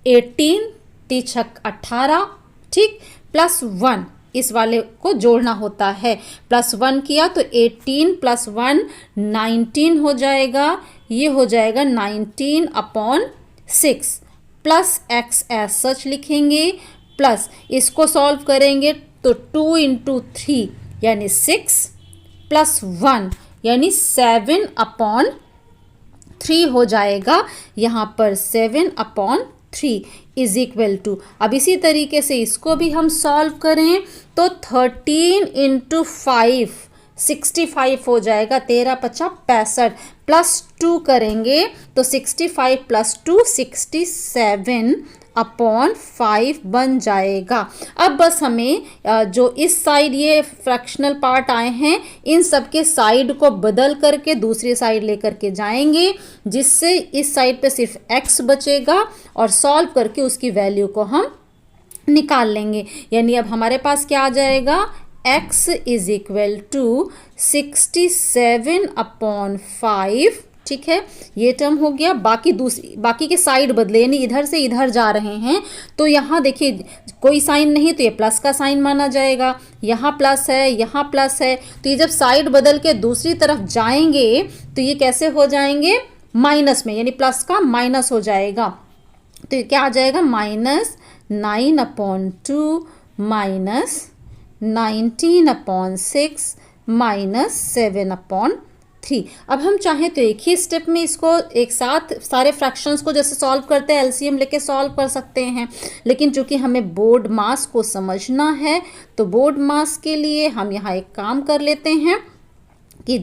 18, 3 18, ठीक, प्लस 1 इस वाले को जोड़ना होता है, प्लस 1 किया तो 18 प्लस 1 19 हो जाएगा। ये हो जाएगा 19/6 प्लस x एज सच लिखेंगे, प्लस इसको सॉल्व करेंगे तो 2 into 3 यानी 6 प्लस 1 यानी 7/3 हो जाएगा। यहाँ पर 7/3 इज इक्वल टू, अब इसी तरीके से इसको भी हम सॉल्व करें तो 13 into 5 65 हो जाएगा, 13 × 5 = 65 प्लस 2 करेंगे तो 65 प्लस 2 67/5 बन जाएगा। अब बस हमें जो इस साइड ये फ्रैक्शनल पार्ट आए हैं, इन सब के साइड को बदल करके दूसरी साइड लेकर के जाएंगे, जिससे इस साइड पे सिर्फ x बचेगा और सॉल्व करके उसकी वैल्यू को हम निकाल लेंगे। यानी अब हमारे पास क्या आ जाएगा, x इज इक्वल टू 67/5। ठीक है, ये टर्म हो गया। बाकी के साइड बदले यानी इधर से इधर जा रहे हैं, तो यहाँ देखिए कोई साइन नहीं तो ये प्लस का साइन माना जाएगा, यहाँ प्लस है यहाँ प्लस है, तो ये जब साइड बदल के दूसरी तरफ जाएंगे तो ये कैसे हो जाएंगे, माइनस में, यानी प्लस का माइनस हो जाएगा। तो ये क्या आ जाएगा, -9/2 माइनस 19/6 माइनस 7/3। अब हम चाहें तो एक ही स्टेप में इसको एक साथ सारे फ्रैक्शंस को जैसे सॉल्व करते हैं एलसीएम लेके सॉल्व कर सकते हैं, लेकिन चूंकि हमें बोर्ड मास को समझना है तो बोर्ड मास के लिए हम यहाँ एक काम कर लेते हैं कि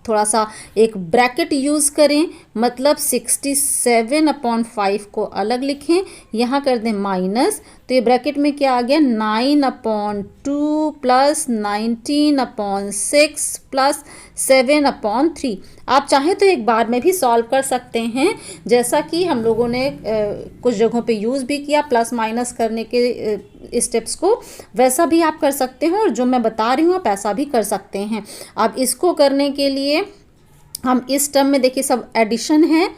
थोड़ा सा एक ब्रैकेट यूज़ करें, मतलब 67/5 को अलग लिखें, यहाँ कर दें माइनस, तो ये ब्रैकेट में क्या आ गया, 9/2 प्लस 19/6 प्लस 7/3। आप चाहें तो एक बार में भी सॉल्व कर सकते हैं, जैसा कि हम लोगों ने कुछ जगहों पे यूज़ भी किया प्लस माइनस करने के स्टेप्स को, वैसा भी आप कर सकते हैं, और जो मैं बता रही हूँ आप ऐसा भी कर सकते हैं। अब इसको करने के लिए हम इस टर्म में देखिए सब एडिशन है,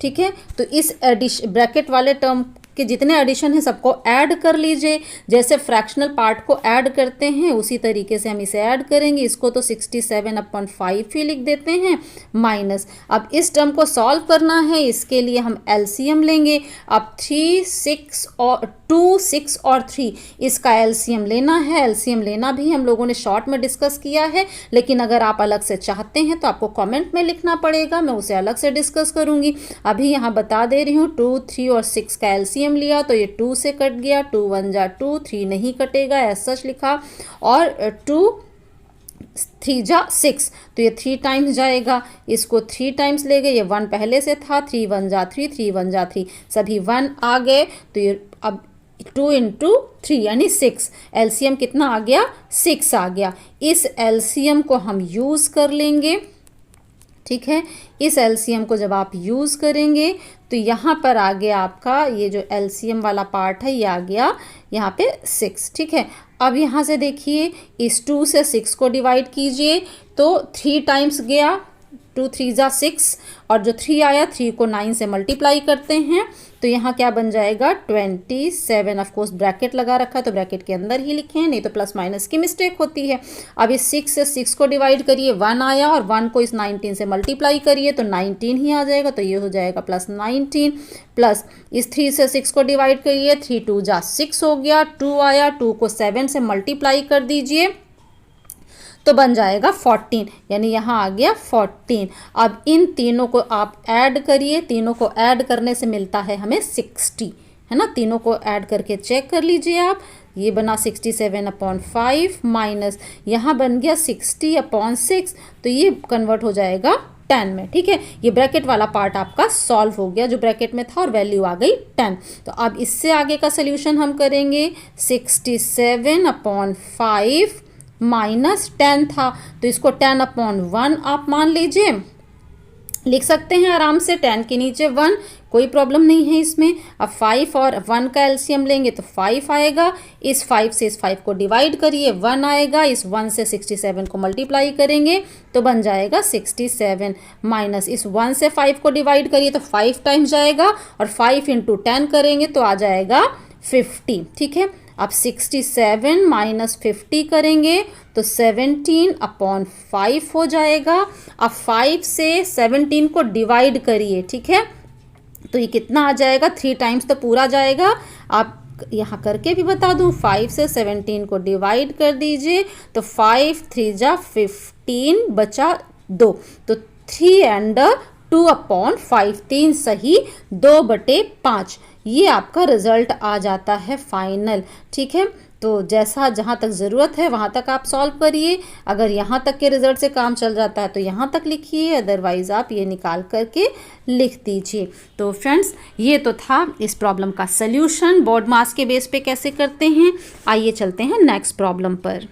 ठीक है, तो इस एडिशन ब्रैकेट वाले टर्म के जितने एडिशन है सबको ऐड कर लीजिए, जैसे फ्रैक्शनल पार्ट को ऐड करते हैं उसी तरीके से हम इसे ऐड करेंगे। इसको तो 67/5 ही लिख देते हैं माइनस। अब इस टर्म को सॉल्व करना है, इसके लिए हम एलसीएम लेंगे। अब 2, 6 और 3 इसका एलसीएम लेना है। एलसीएम लेना भी हम लोगों ने शॉर्ट में डिस्कस किया है, लेकिन अगर आप अलग से चाहते हैं तो आपको कमेंट में लिखना पड़ेगा, मैं उसे अलग से डिस्कस करूंगी। अभी यहाँ बता दे रही हूँ 2, 3 और 6 का एलसीएम लिया तो ये 2 से कट गया, 2 1 जा 2, 3 नहीं कटेगा, ऐसा सच लिखा, और 2 3 जा 6, तो ये 3 टाइम्स जाएगा, इसको 3 टाइम्स ले गए, ये 1 पहले से था, 3 1 जा 3, 3 1 जा 3, सभी 1 आ गए, तो ये अब 2 इंटू 3 यानी 6, एलसीएम कितना आ गया, 6 आ गया। इस एलसीएम को हम यूज़ कर लेंगे, ठीक है। इस एलसीएम को जब आप यूज़ करेंगे तो यहाँ पर आ गया आपका ये जो एलसीएम वाला पार्ट है, ये आ गया यहाँ पे 6, ठीक है। अब यहाँ से देखिए, इस 2 से 6 को डिवाइड कीजिए तो 3 टाइम्स गया, 2 3 जा 6, और जो 3 आया 3 को 9 से मल्टीप्लाई करते हैं तो यहाँ क्या बन जाएगा 27। ऑफ कोर्स ब्रैकेट लगा रखा है तो ब्रैकेट के अंदर ही लिखे हैं, नहीं तो प्लस माइनस की मिस्टेक होती है। अब इस 6 से 6 को डिवाइड करिए, 1 आया, और 1 को इस 19 से मल्टीप्लाई करिए तो 19 ही आ जाएगा, तो ये हो जाएगा प्लस 19, प्लस इस 3 से 6 को डिवाइड करिए, 3 2 जा 6 हो गया, 2 आया, 2 को 7 से मल्टीप्लाई कर दीजिए तो बन जाएगा 14, यानी यहाँ आ गया 14। अब इन तीनों को आप ऐड करिए, तीनों को ऐड करने से मिलता है हमें 60, है ना। तीनों को ऐड करके चेक कर लीजिए आप, ये बना 67/5 माइनस यहाँ बन गया 60/6, तो ये कन्वर्ट हो जाएगा 10 में, ठीक है। ये ब्रैकेट वाला पार्ट आपका सॉल्व हो गया, जो ब्रैकेट में था, और वैल्यू आ गई 10। तो अब इससे आगे का सोल्यूशन हम करेंगे, 67/5 माइनस 10 था, तो इसको 10/1 आप मान लीजिए, लिख सकते हैं आराम से, 10 के नीचे 1, कोई प्रॉब्लम नहीं है इसमें। अब 5 और 1 का एलसीएम लेंगे तो 5 आएगा, इस 5 से इस 5 को डिवाइड करिए, 1 आएगा, इस 1 से 67 को मल्टीप्लाई करेंगे तो बन जाएगा 67, माइनस इस 1 से 5 को डिवाइड करिए तो 5 टाइम्स जाएगा, और 5 इंटू 10 करेंगे तो आ जाएगा 50, ठीक है। अब 67 माइनस 50 करेंगे तो 17/5 हो जाएगा। अब 5 से 17 को डिवाइड करिए, ठीक है, तो ये कितना आ जाएगा, 3 टाइम्स तो पूरा जाएगा। आप यहाँ करके भी बता दूँ, 5 से 17 को डिवाइड कर दीजिए तो 5 3 जा 15 बचा 2, तो 3 एंड 2/5, 3 सही 2/5, ये आपका रिजल्ट आ जाता है फाइनल, ठीक है। तो जैसा जहाँ तक ज़रूरत है वहाँ तक आप सॉल्व करिए, अगर यहाँ तक के रिजल्ट से काम चल जाता है तो यहाँ तक लिखिए, अदरवाइज़ आप ये निकाल करके लिख दीजिए। तो फ्रेंड्स, ये तो था इस प्रॉब्लम का सल्यूशन, बोर्ड मास के बेस पे कैसे करते हैं। आइए चलते हैं नेक्स्ट प्रॉब्लम पर।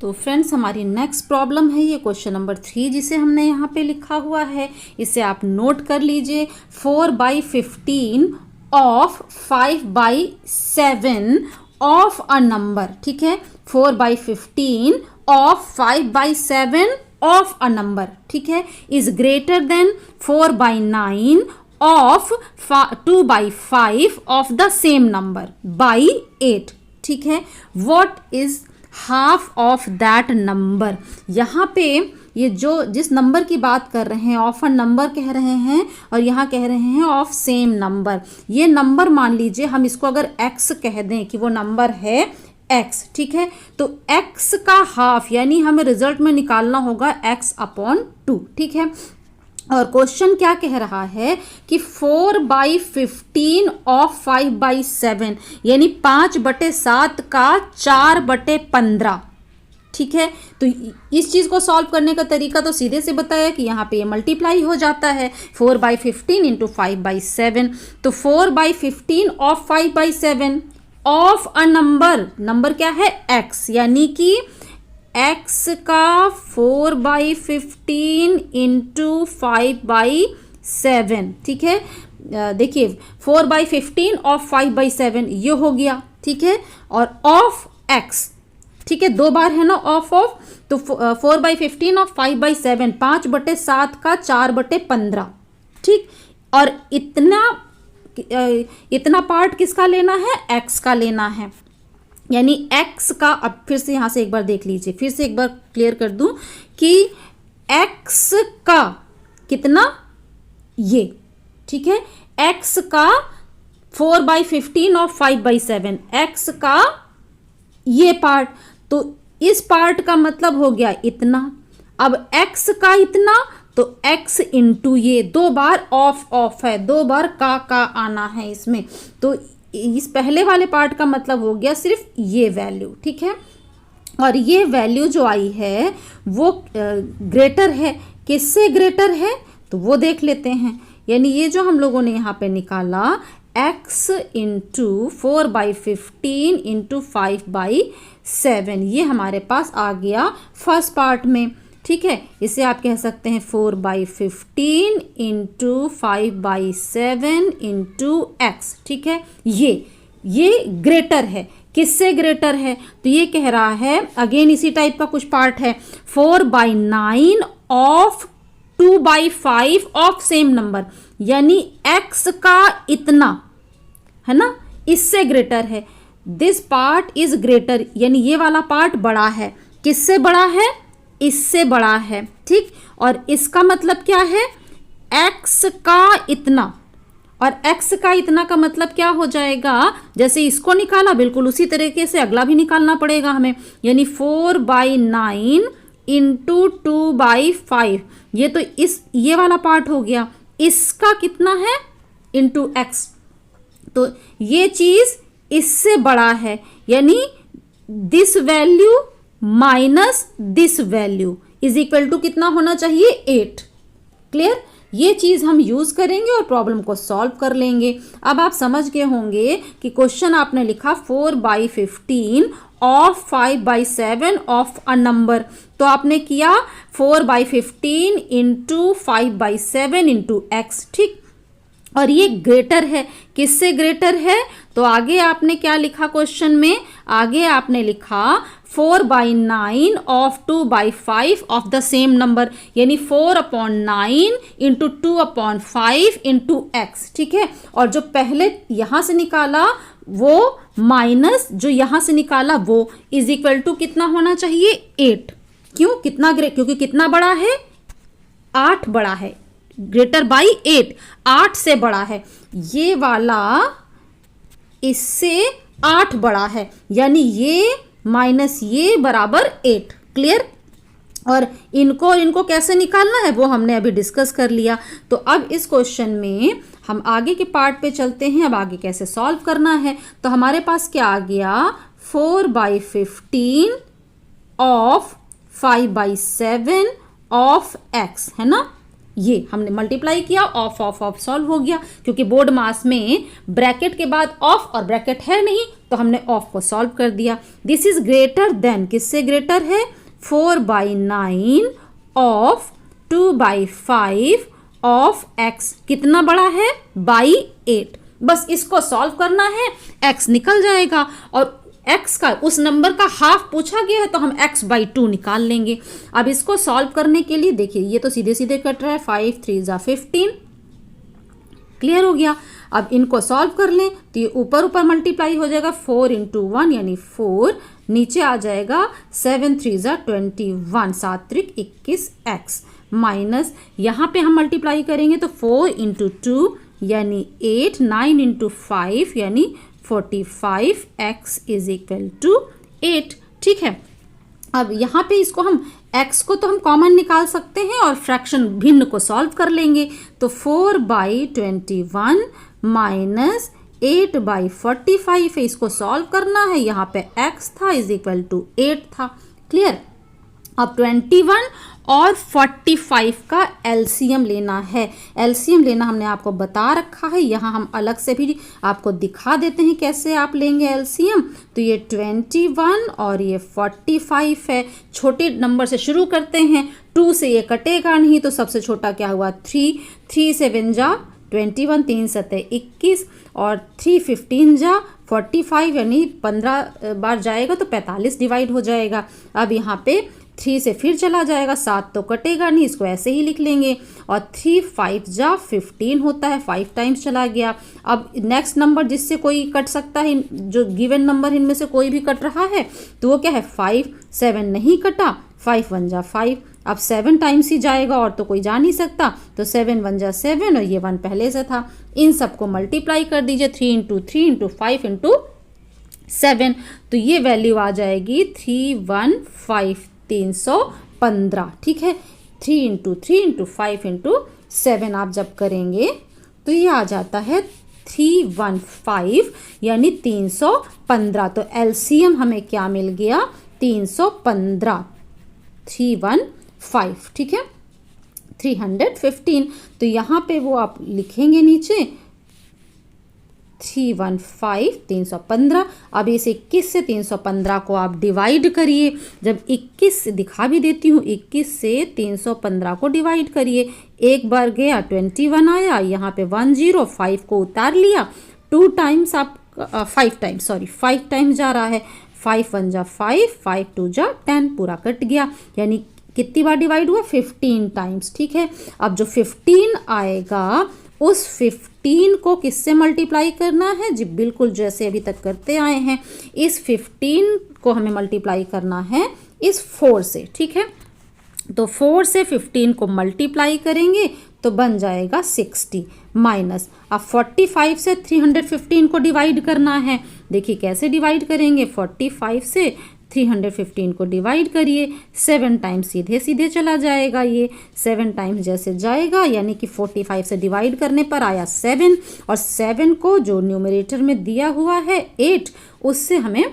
तो फ्रेंड्स, हमारी नेक्स्ट प्रॉब्लम है ये क्वेश्चन नंबर 3, जिसे हमने यहाँ पे लिखा हुआ है, इसे आप नोट कर लीजिए। 4/15 ऑफ 5/7 ऑफ अ नंबर, ठीक है, 4/15 ऑफ 5/7 ऑफ अ नंबर, ठीक है, is greater than 4/9 of 2/5 of the same number by 8, ठीक है। What is half of that number. यहाँ पे ये जो जिस नंबर की बात कर रहे हैं, ऑफ अ नंबर कह रहे हैं, और यहाँ कह रहे हैं ऑफ सेम नंबर। ये नंबर मान लीजिए हम इसको अगर x कह दें कि वो नंबर है x, ठीक है, तो x का हाफ यानी हमें रिजल्ट में निकालना होगा x/2, ठीक है। और क्वेश्चन क्या कह रहा है कि 4/15 ऑफ 5/7 यानी 5/7 का 4/15, ठीक है। तो इस चीज़ को सॉल्व करने का तरीका तो सीधे से बताया कि यहाँ पे ये मल्टीप्लाई हो जाता है, 4/15 इंटू 5/7, तो 4/15 of 5/7 of a number, number क्या है x, यानी कि x का 4/15 इंटू 5/7, ठीक है। देखिए 4/15 ऑफ 5/7 ये हो गया, ठीक है, और ऑफ x, ठीक है, 2 बार है ना ऑफ, तो 4/15 ऑफ 5/7, 5/7 का 4/15, ठीक। और इतना पार्ट किसका लेना है, x का लेना है, यानी x का, अब फिर से यहाँ से एक बार देख लीजिए, फिर से एक बार क्लियर कर दूं कि x का कितना, ये, ठीक है, x का 4/15 और 5/7, x का ये पार्ट, तो इस पार्ट का मतलब हो गया इतना। अब x का इतना, तो x इंटू ये, 2 बार ऑफ है, 2 बार का आना है इसमें, तो इस पहले वाले पार्ट का मतलब हो गया सिर्फ ये वैल्यू, ठीक है। और ये वैल्यू जो आई है वो ग्रेटर है, किससे ग्रेटर है तो वो देख लेते हैं। यानी ये जो हम लोगों ने यहाँ पे निकाला x इंटू 4/15 इंटू 5/7, ये हमारे पास आ गया फर्स्ट पार्ट में। ठीक है, इसे आप कह सकते हैं 4/15 इंटू 5/7 इंटू x। ठीक है, ये ग्रेटर है, किससे ग्रेटर है तो ये कह रहा है, अगेन इसी टाइप का कुछ पार्ट है, 4/9 ऑफ 2/5 ऑफ सेम नंबर, यानी x का इतना, है ना, इससे ग्रेटर है। दिस पार्ट इज ग्रेटर, यानी ये वाला पार्ट बड़ा है, किससे बड़ा है, इससे बड़ा है। ठीक, और इसका मतलब क्या है, x का इतना, और x का इतना का मतलब क्या हो जाएगा, जैसे इसको निकाला बिल्कुल उसी तरीके से अगला भी निकालना पड़ेगा हमें, यानी 4/9 इंटू 2/5, ये तो ये वाला पार्ट हो गया, इसका कितना है इंटू x, तो ये चीज इससे बड़ा है, यानी this value minus this value is equal to कितना होना चाहिए, 8। क्लियर, ये चीज़ हम यूज़ करेंगे और प्रॉब्लम को सॉल्व कर लेंगे। अब आप समझ गए होंगे कि क्वेश्चन आपने लिखा 4/15 ऑफ 5/7 ऑफ अ नंबर, तो आपने किया 4/15 इंटू 5/7 इंटू x। ठीक, और ये ग्रेटर है, किससे ग्रेटर है तो आगे आपने क्या लिखा क्वेश्चन में, आगे आपने लिखा 4/9 of 2/5 of the same number, यानी 4/9 इंटू 2/5 इंटू x। ठीक है, और जो पहले यहां से निकाला वो माइनस जो यहां से निकाला वो इज इक्वल टू कितना होना चाहिए, 8। क्यों, कितना क्योंकि कितना बड़ा है, 8 बड़ा है, ग्रेटर बाई 8, 8 से बड़ा है, ये वाला इससे 8 बड़ा है, यानी ये माइनस ये बराबर 8। क्लियर, और इनको कैसे निकालना है वो हमने अभी डिस्कस कर लिया। तो अब इस क्वेश्चन में हम आगे के पार्ट पे चलते हैं, अब आगे कैसे सॉल्व करना है। तो हमारे पास क्या आ गया, 4/15 ऑफ 5/7 ऑफ x, है ना, ये हमने मल्टीप्लाई किया, ऑफ सॉल्व हो गया, क्योंकि बोर्ड मास में ब्रैकेट के बाद ऑफ और ब्रैकेट है नहीं तो हमने ऑफ को सॉल्व कर दिया। दिस इज ग्रेटर देन, किससे ग्रेटर है, 4/9 ऑफ 2/5 ऑफ x, कितना बड़ा है, बाई 8। बस इसको सॉल्व करना है, x निकल जाएगा, और x का उस नंबर का हाफ पूछा गया है तो हम x/2 निकाल लेंगे। अब इसको सॉल्व करने के लिए देखिए ये तो सीधे सीधे कट रहा है, 5 3 = 15। क्लियर हो गया, अब इनको सॉल्व कर लें तो ये ऊपर ऊपर मल्टीप्लाई हो जाएगा, 4 इंटू 1 यानी 4, नीचे आ जाएगा 7 3 = 21, 7 3 21 x, माइनस यहाँ पे हम मल्टीप्लाई करेंगे तो 4 इंटू 2 यानी 8, 9 इंटू 5 यानी 45, x इज इक्वल टू 8। ठीक है, अब यहाँ पे इसको हम x को तो हम कॉमन निकाल सकते हैं और फ्रैक्शन भिन्न को सॉल्व कर लेंगे, तो 4/21 माइनस 8/45 है, इसको सॉल्व करना है, यहाँ पे x था इज इक्वल टू 8 था। क्लियर, अब 21 और 45 का एलसीएम लेना है। एलसीएम लेना हमने आपको बता रखा है, यहाँ हम अलग से भी आपको दिखा देते हैं कैसे आप लेंगे एलसीएम। तो ये 21 और ये 45 है, छोटे नंबर से शुरू करते हैं, 2 से ये कटेगा नहीं तो सबसे छोटा क्या हुआ, 3, 3 7 = 21, 3 7 21 और 3 15 = 45, यानी 15 बार जाएगा तो 45 डिवाइड हो जाएगा। अब यहाँ पे 3 से फिर चला जाएगा, 7 तो कटेगा नहीं, इसको ऐसे ही लिख लेंगे, और 3 5 = 15 होता है, 5 टाइम्स चला गया। अब नेक्स्ट नंबर जिससे कोई कट सकता है, जो गिवन नंबर इनमें से कोई भी कट रहा है तो वो क्या है, 5, 7 नहीं कटा, 5 1 = 5, अब 7 टाइम्स ही जाएगा और तो कोई जा नहीं सकता, तो 7 1 = 7 और ये 1 पहले से था, इन सबको मल्टीप्लाई कर दीजिए, 3 इंटू 3 इंटू 5 इंटू 7, तो ये वैल्यू आ जाएगी 315, 315। ठीक है, 3 इंटू 3 इंटू 5 इंटू 7 आप जब करेंगे तो ये आ जाता है 315 यानी 315। तो एलसीएम हमें क्या मिल गया, 315, 315, ठीक है, 315। तो यहाँ पे वो आप लिखेंगे नीचे 315, 315। अब इस 21 से 315 को आप डिवाइड करिए। जब 21 दिखा भी देती हूँ, 21 से 315 को डिवाइड करिए। एक बार गया 21 आया, यहाँ पे 10, 5 को उतार लिया, 2 टाइम्स आप 5 टाइम्स, सॉरी 5 टाइम्स जा रहा है, 5 1 जा 5, 5 2 जा 10, पूरा कट गया। यानी कितनी बार डिवाइड हुआ? 15 टाइम्स, ठीक है। अब जो 15 आएगा उस 15 को किससे मल्टीप्लाई करना है जी? बिल्कुल जैसे अभी तक करते आए हैं, इस 15 को हमें मल्टीप्लाई करना है इस 4 से, ठीक है। तो 4 से 15 को मल्टीप्लाई करेंगे तो बन जाएगा 60 माइनस। अब 45 से 315 को डिवाइड करना है। देखिए कैसे डिवाइड करेंगे, 45 से 315 को डिवाइड करिए, 7 टाइम्स सीधे सीधे चला जाएगा। ये 7 टाइम्स जैसे जाएगा, यानी कि 45 से डिवाइड करने पर आया 7, और 7 को जो न्यूमरेटर में दिया हुआ है 8, उससे हमें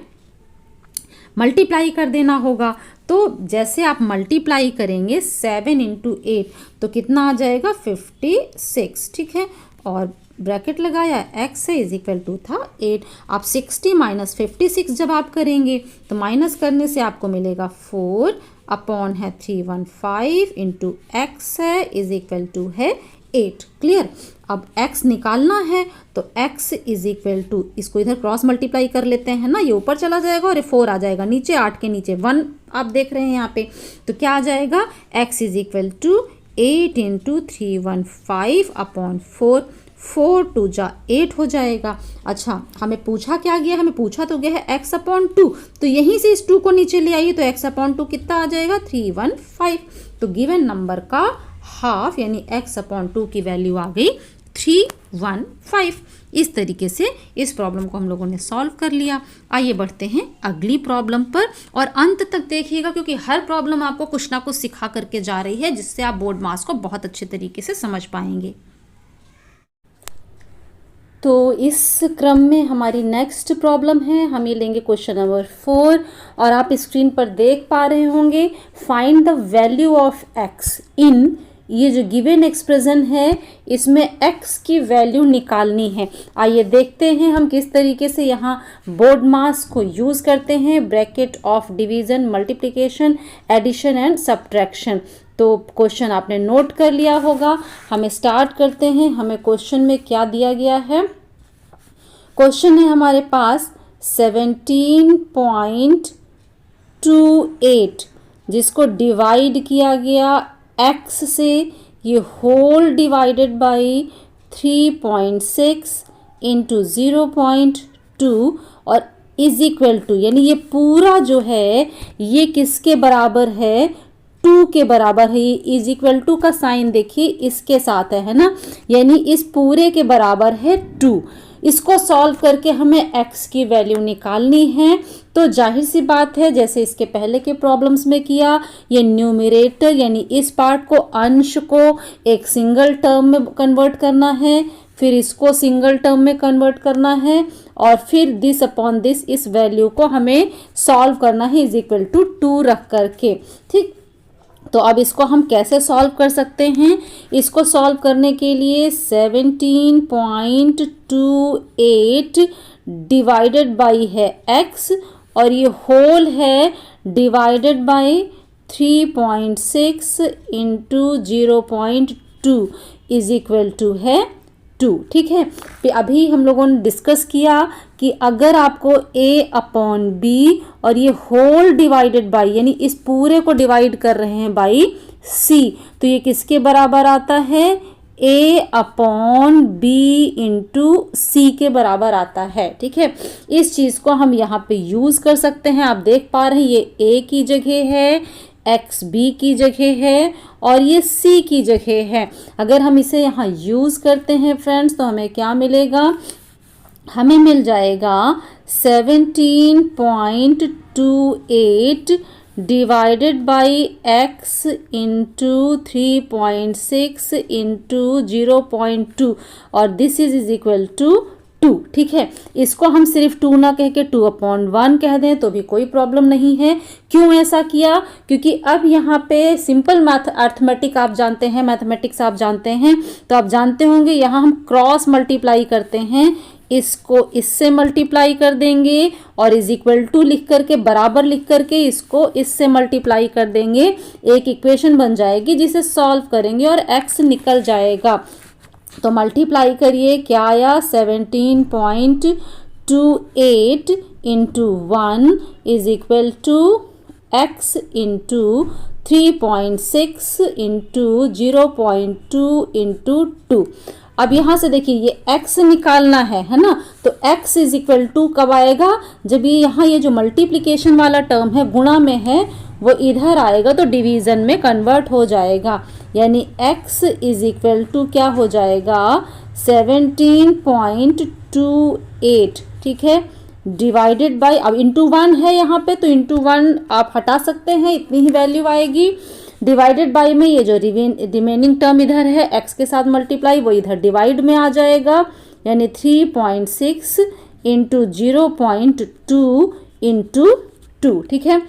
मल्टीप्लाई कर देना होगा। तो जैसे आप मल्टीप्लाई करेंगे 7 × 8 तो कितना आ जाएगा? 56, ठीक है। और ब्रैकेट लगाया, x है इज इक्वल टू था 8। आप 60 माइनस 56 जब आप करेंगे तो माइनस करने से आपको मिलेगा 4 अपॉन है 315 इंटू x है इज इक्वल टू है 8। क्लियर। अब x निकालना है तो x इज इक्वल टू, इसको इधर क्रॉस मल्टीप्लाई कर लेते हैं ना, ये ऊपर चला जाएगा और ये 4 आ जाएगा नीचे, 8 के नीचे 1 आप देख रहे हैं यहाँ पे। तो क्या आ जाएगा? x is equal to 8 × 315 upon 4, 4 2 जा 8 हो जाएगा। अच्छा, हमें पूछा क्या गया? हमें पूछा तो गया है x अपॉन 2, तो यहीं से इस 2 को नीचे ले आइए तो x अपॉन 2 कितना आ जाएगा? 315। तो गिवन नंबर का हाफ यानी x अपॉन 2 की वैल्यू आ गई 315। इस तरीके से इस प्रॉब्लम को हम लोगों ने सॉल्व कर लिया। आइए बढ़ते हैं अगली प्रॉब्लम पर, और अंत तक देखिएगा क्योंकि हर प्रॉब्लम आपको कुछ ना कुछ सिखा करके जा रही है, जिससे आप बोर्ड मास को बहुत अच्छे तरीके से समझ पाएंगे। तो इस क्रम में हमारी नेक्स्ट प्रॉब्लम है, हम ये लेंगे क्वेश्चन नंबर 4, और आप स्क्रीन पर देख पा रहे होंगे, find the value of x इन, ये जो गिवन एक्सप्रेशन है इसमें x की वैल्यू निकालनी है। आइए देखते हैं हम किस तरीके से यहाँ बोर्ड मास को यूज़ करते हैं, bracket of division, multiplication, addition and subtraction. तो क्वेश्चन आपने नोट कर लिया होगा। हमें स्टार्ट करते हैं। हमें क्वेश्चन में क्या दिया गया है? क्वेश्चन है हमारे पास 17.28, जिसको डिवाइड किया गया x से, ये होल डिवाइडेड बाई 3.6 इंटू 0.2 और इज इक्वल टू, यानी ये पूरा जो है ये किसके बराबर है? 2 के बराबर है। ये इज इक्वल टू का साइन देखिए इसके साथ है ना, यानी इस पूरे के बराबर है 2। इसको सॉल्व करके हमें x की वैल्यू निकालनी है। तो जाहिर सी बात है, जैसे इसके पहले के प्रॉब्लम्स में किया, ये न्यूमरेटर यानी इस पार्ट को, अंश को एक सिंगल टर्म में कन्वर्ट करना है, फिर इसको सिंगल टर्म में कन्वर्ट करना है, और फिर दिस अपॉन दिस, इस वैल्यू को हमें सॉल्व करना है इज इक्वल टू 2 रख करके। ठीक, तो अब इसको हम कैसे सॉल्व कर सकते हैं? इसको सॉल्व करने के लिए 17.28 डिवाइडेड बाई है x, और ये होल है divided by 3.6 into 0.2 is equal to है 2। ठीक है, फिर अभी हम लोगों ने डिस्कस किया कि अगर आपको a अपॉन बी और ये होल डिवाइडेड बाई, यानी इस पूरे को डिवाइड कर रहे हैं बाई c, तो ये किसके बराबर आता है? a अपॉन बी इंटू सी के बराबर आता है। ठीक है, इस चीज़ को हम यहाँ पे यूज़ कर सकते हैं। आप देख पा रहे हैं ये a की जगह है, x b की जगह है, और ये c की जगह है। अगर हम इसे यहाँ यूज़ करते हैं फ्रेंड्स, तो हमें क्या मिलेगा? हमें मिल जाएगा 17.28 divided by x into 3.6 into 0.2, और दिस इज इक्वल टू 2, ठीक है। इसको हम सिर्फ 2 ना कह के 2/1 कह दें तो भी कोई प्रॉब्लम नहीं है। क्यों ऐसा किया? क्योंकि अब यहाँ पे सिंपल अर्थमेटिक आप जानते हैं, मैथमेटिक्स आप जानते हैं, तो आप जानते होंगे यहाँ हम क्रॉस मल्टीप्लाई करते हैं, इसको इससे मल्टीप्लाई कर देंगे और इज इक्वल टू लिख करके, बराबर लिख करके इसको इससे मल्टीप्लाई कर देंगे, एक इक्वेशन बन जाएगी जिसे सॉल्व करेंगे और x निकल जाएगा। तो मल्टीप्लाई करिए, क्या आया? 17.28 into 1 is equal to x into 3.6 into 0.2 into 2। अब यहाँ से देखिए ये x निकालना है ना, तो x इज इक्वल टू कब आएगा? जब ये यहाँ ये जो मल्टीप्लिकेशन वाला टर्म है गुणा में है वो इधर आएगा तो डिवीज़न में कन्वर्ट हो जाएगा, यानी x इज इक्वल टू क्या हो जाएगा? 17.28, ठीक है, डिवाइडेड बाय, अब इंटू 1 है यहाँ पे तो इंटू 1 आप हटा सकते हैं, इतनी ही वैल्यू आएगी। डिवाइडेड बाय में ये जो रिमेनिंग टर्म इधर है x के साथ मल्टीप्लाई, वो इधर डिवाइड में आ जाएगा, यानी 3.6 इंटू 0.2 इंटू 2, ठीक है।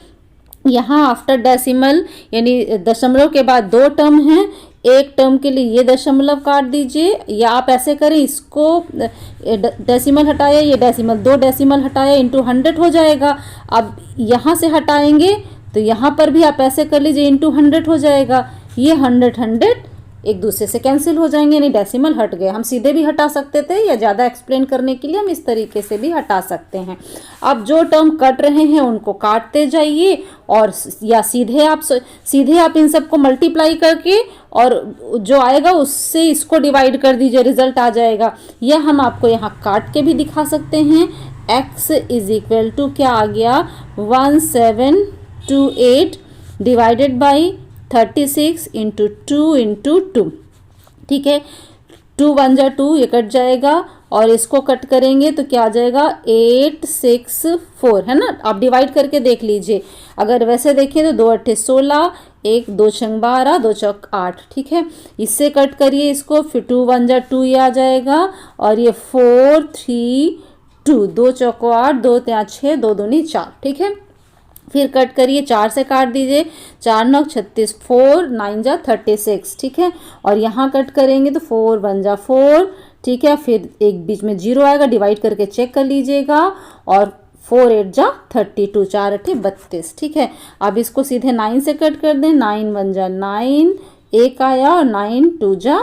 यहाँ आफ्टर डेसिमल यानी दशमलव के बाद 2 टर्म हैं, एक टर्म के लिए ये दशमलव काट दीजिए, या आप ऐसे करें, इसको डेसिमल हटाया, ये डेसिमल 2 डेसिमल हटाया, इंटू 100 हो जाएगा। अब यहाँ से हटाएंगे तो यहाँ पर भी आप ऐसे कर लीजिए, इंटू 100 हो जाएगा, ये 100 एक दूसरे से कैंसिल हो जाएंगे, यानी डेसिमल हट गए। हम सीधे भी हटा सकते थे या ज़्यादा एक्सप्लेन करने के लिए हम इस तरीके से भी हटा सकते हैं। अब जो टर्म कट रहे हैं उनको काटते जाइए और या सीधे आप इन सबको मल्टीप्लाई करके और जो आएगा उससे इसको डिवाइड कर दीजिए, रिजल्ट आ जाएगा। यह हम आपको यहाँ काट के भी दिखा सकते हैं। x इज इक्वल टू क्या आ गया? 1728 डिवाइडेड बाई 36 इंटू 2 इंटू 2, ठीक है। 2 1 जा 2, ये कट जाएगा और इसको कट करेंगे तो क्या आ जाएगा? 864, है ना। आप डिवाइड करके देख लीजिए, अगर वैसे देखें तो 2 8 16, 1 2 6 12, 2 चौक 8, ठीक है। इससे कट करिए इसको, फिर 2 1 जा 2 ये आ जाएगा और ये 4 3 2, 2 चौक 8, 2 3 6, 2 दूनी 4, ठीक है। फिर कट करिए, 4 से काट दीजिए, 4 9 36, 4 9 जा 36, ठीक है। और यहाँ कट करेंगे तो 4 1 जा 4, ठीक है। फिर एक बीच में 0 आएगा, डिवाइड करके चेक कर लीजिएगा, और 4 8 जा 32, 4 8 32, ठीक है। अब इसको सीधे 9 से कट कर दें, 9 1 जा 9, 1 आया और 9 2 जा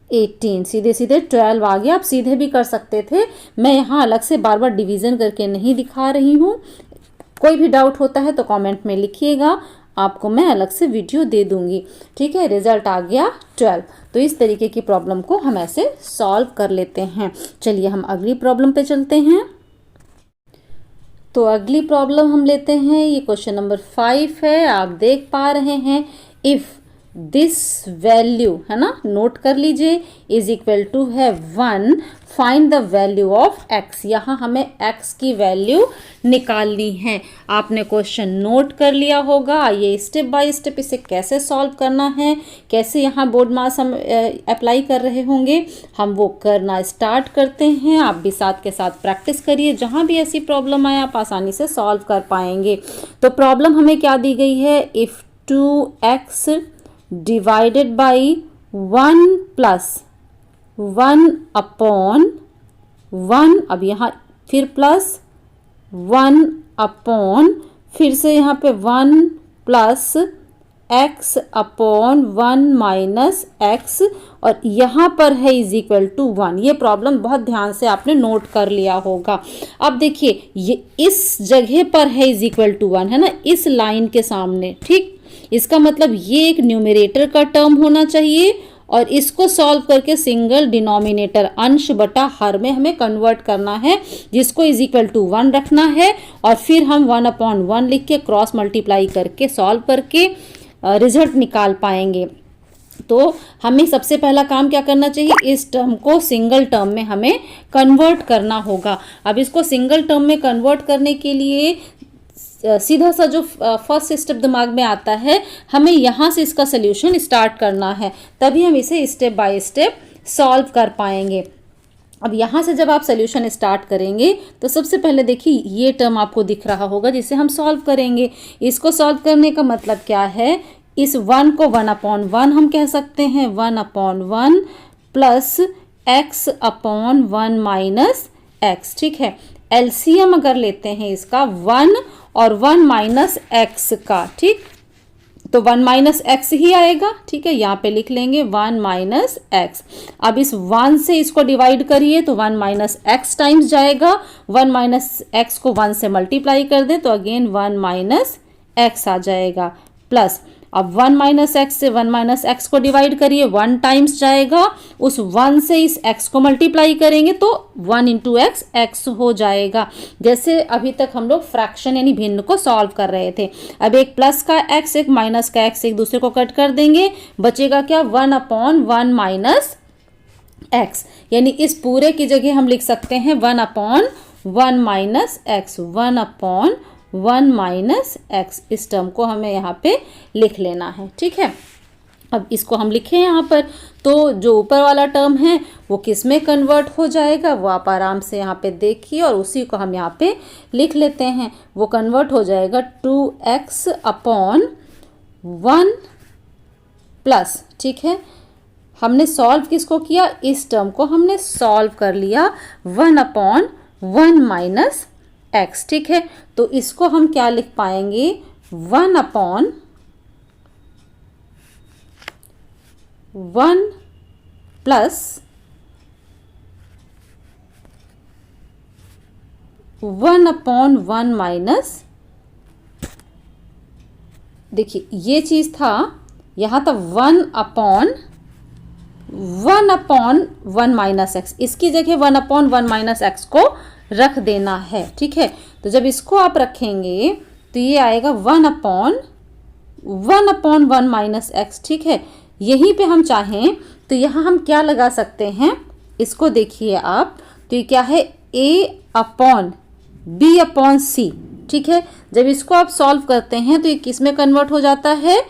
18, सीधे सीधे 12 आ गया। आप सीधे भी कर सकते थे, मैं यहाँ अलग से बार बार डिवीज़न करके नहीं दिखा रही हूँ। कोई भी डाउट होता है तो कमेंट में लिखिएगा, आपको मैं अलग से वीडियो दे दूंगी, ठीक है। रिजल्ट आ गया 12। तो इस तरीके की प्रॉब्लम को हम ऐसे सॉल्व कर लेते हैं। चलिए हम अगली प्रॉब्लम पे चलते हैं। तो अगली प्रॉब्लम हम लेते हैं, ये क्वेश्चन नंबर 5 है। आप देख पा रहे हैं, इफ़ दिस वैल्यू, है ना, नोट कर लीजिए, इज इक्वल टू है 1, find the value of x। यहाँ हमें x की वैल्यू निकालनी है। आपने क्वेश्चन नोट कर लिया होगा। आइए स्टेप बाय स्टेप इसे कैसे सॉल्व करना है, कैसे यहाँ बोर्ड मार्क्स हम अप्लाई कर रहे होंगे, हम वो करना स्टार्ट करते हैं। आप भी साथ के साथ प्रैक्टिस करिए, जहाँ भी ऐसी प्रॉब्लम आए आप आसानी से सॉल्व कर पाएंगे। तो प्रॉब्लम हमें क्या दी गई है? If 2x divided by 1 plus 1/1, अब यहाँ फिर प्लस 1/, फिर से यहाँ पे 1 प्लस x/1 माइनस x, और यहाँ पर है इज इक्वल टू 1। ये प्रॉब्लम बहुत ध्यान से आपने नोट कर लिया होगा। अब देखिए ये इस जगह पर है इज इक्वल टू 1, है ना, इस लाइन के सामने, ठीक। इसका मतलब ये एक न्यूमरेटर का टर्म होना चाहिए और इसको सॉल्व करके सिंगल डिनोमिनेटर, अंश बटा हर में हमें कन्वर्ट करना है, जिसको इज इक्वल टू 1 रखना है। और फिर हम 1/1 लिख के क्रॉस मल्टीप्लाई करके सॉल्व करके रिजल्ट निकाल पाएंगे। तो हमें सबसे पहला काम क्या करना चाहिए? इस टर्म को सिंगल टर्म में हमें कन्वर्ट करना होगा। अब इसको सिंगल टर्म में कन्वर्ट करने के लिए सीधा सा जो फर्स्ट स्टेप दिमाग में आता है, हमें यहाँ से इसका सोल्यूशन स्टार्ट करना है, तभी हम इसे स्टेप बाय स्टेप सॉल्व कर पाएंगे। अब यहाँ से जब आप सोल्यूशन स्टार्ट करेंगे तो सबसे पहले देखिए ये टर्म आपको दिख रहा होगा जिसे हम सॉल्व करेंगे। इसको सॉल्व करने का मतलब क्या है, इस 1 को 1/1 हम कह सकते हैं, 1/1 plus x upon 1 minus x। ठीक है, एलसीएम अगर लेते हैं इसका 1 और 1 माइनस x का, ठीक, तो 1 माइनस एक्स ही आएगा। ठीक है, यहाँ पे लिख लेंगे 1 माइनस एक्स। अब इस 1 से इसको डिवाइड करिए तो 1 माइनस एक्स टाइम्स जाएगा, 1 माइनस एक्स को 1 से मल्टीप्लाई कर दें तो अगेन 1 माइनस एक्स आ जाएगा, प्लस अब 1 माइनस एक्स से 1 माइनस एक्स को डिवाइड करिए, 1 टाइम्स जाएगा, उस 1 से इस x को मल्टीप्लाई करेंगे तो 1 इंटू एक्स एक्स हो जाएगा। जैसे अभी तक हम लोग फ्रैक्शन यानी भिन्न को सॉल्व कर रहे थे। अब एक प्लस का x एक माइनस का x एक दूसरे को कट कर देंगे, बचेगा क्या, 1/1 माइनस एक्स, यानी इस पूरे की जगह हम लिख सकते हैं 1/1 माइनस एक्स, 1/1 माइनस एक्स। इस टर्म को हमें यहाँ पे लिख लेना है। ठीक है, अब इसको हम लिखें यहाँ पर, तो जो ऊपर वाला टर्म है वो किस में कन्वर्ट हो जाएगा वो आप आराम से यहाँ पे देखिए और उसी को हम यहाँ पे लिख लेते हैं। वो कन्वर्ट हो जाएगा 2x अपॉन 1 प्लस, ठीक है, हमने सॉल्व किसको किया, इस टर्म को हमने सॉल्व कर लिया 1/1 माइनस एक्स। ठीक है, तो इसको हम क्या लिख पाएंगे, 1/1 प्लस 1/1 माइनस, देखिए ये चीज था, यहां था 1/1 माइनस एक्स, इसकी जगह 1/1 माइनस एक्स को रख देना है। ठीक है, तो जब इसको आप रखेंगे तो ये आएगा 1/1 माइनस एक्स। ठीक है, यहीं पे हम चाहें तो यहाँ हम क्या लगा सकते हैं, इसको देखिए आप, तो ये क्या है, a/b/c। ठीक है, जब इसको आप सॉल्व करते हैं तो ये किस में कन्वर्ट हो जाता है,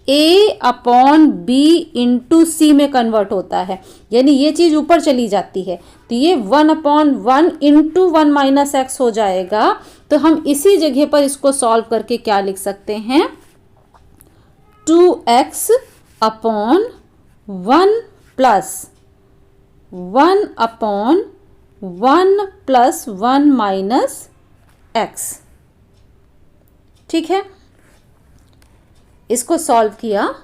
a/b इंटू c में कन्वर्ट होता है, यानी ये चीज ऊपर चली जाती है, तो ये 1/1 इंटू 1 माइनस एक्स हो जाएगा। तो हम इसी जगह पर इसको सॉल्व करके क्या लिख सकते हैं, 2x upon 1 plus 1/1 plus 1 minus x. ठीक है, इसको सॉल्व किया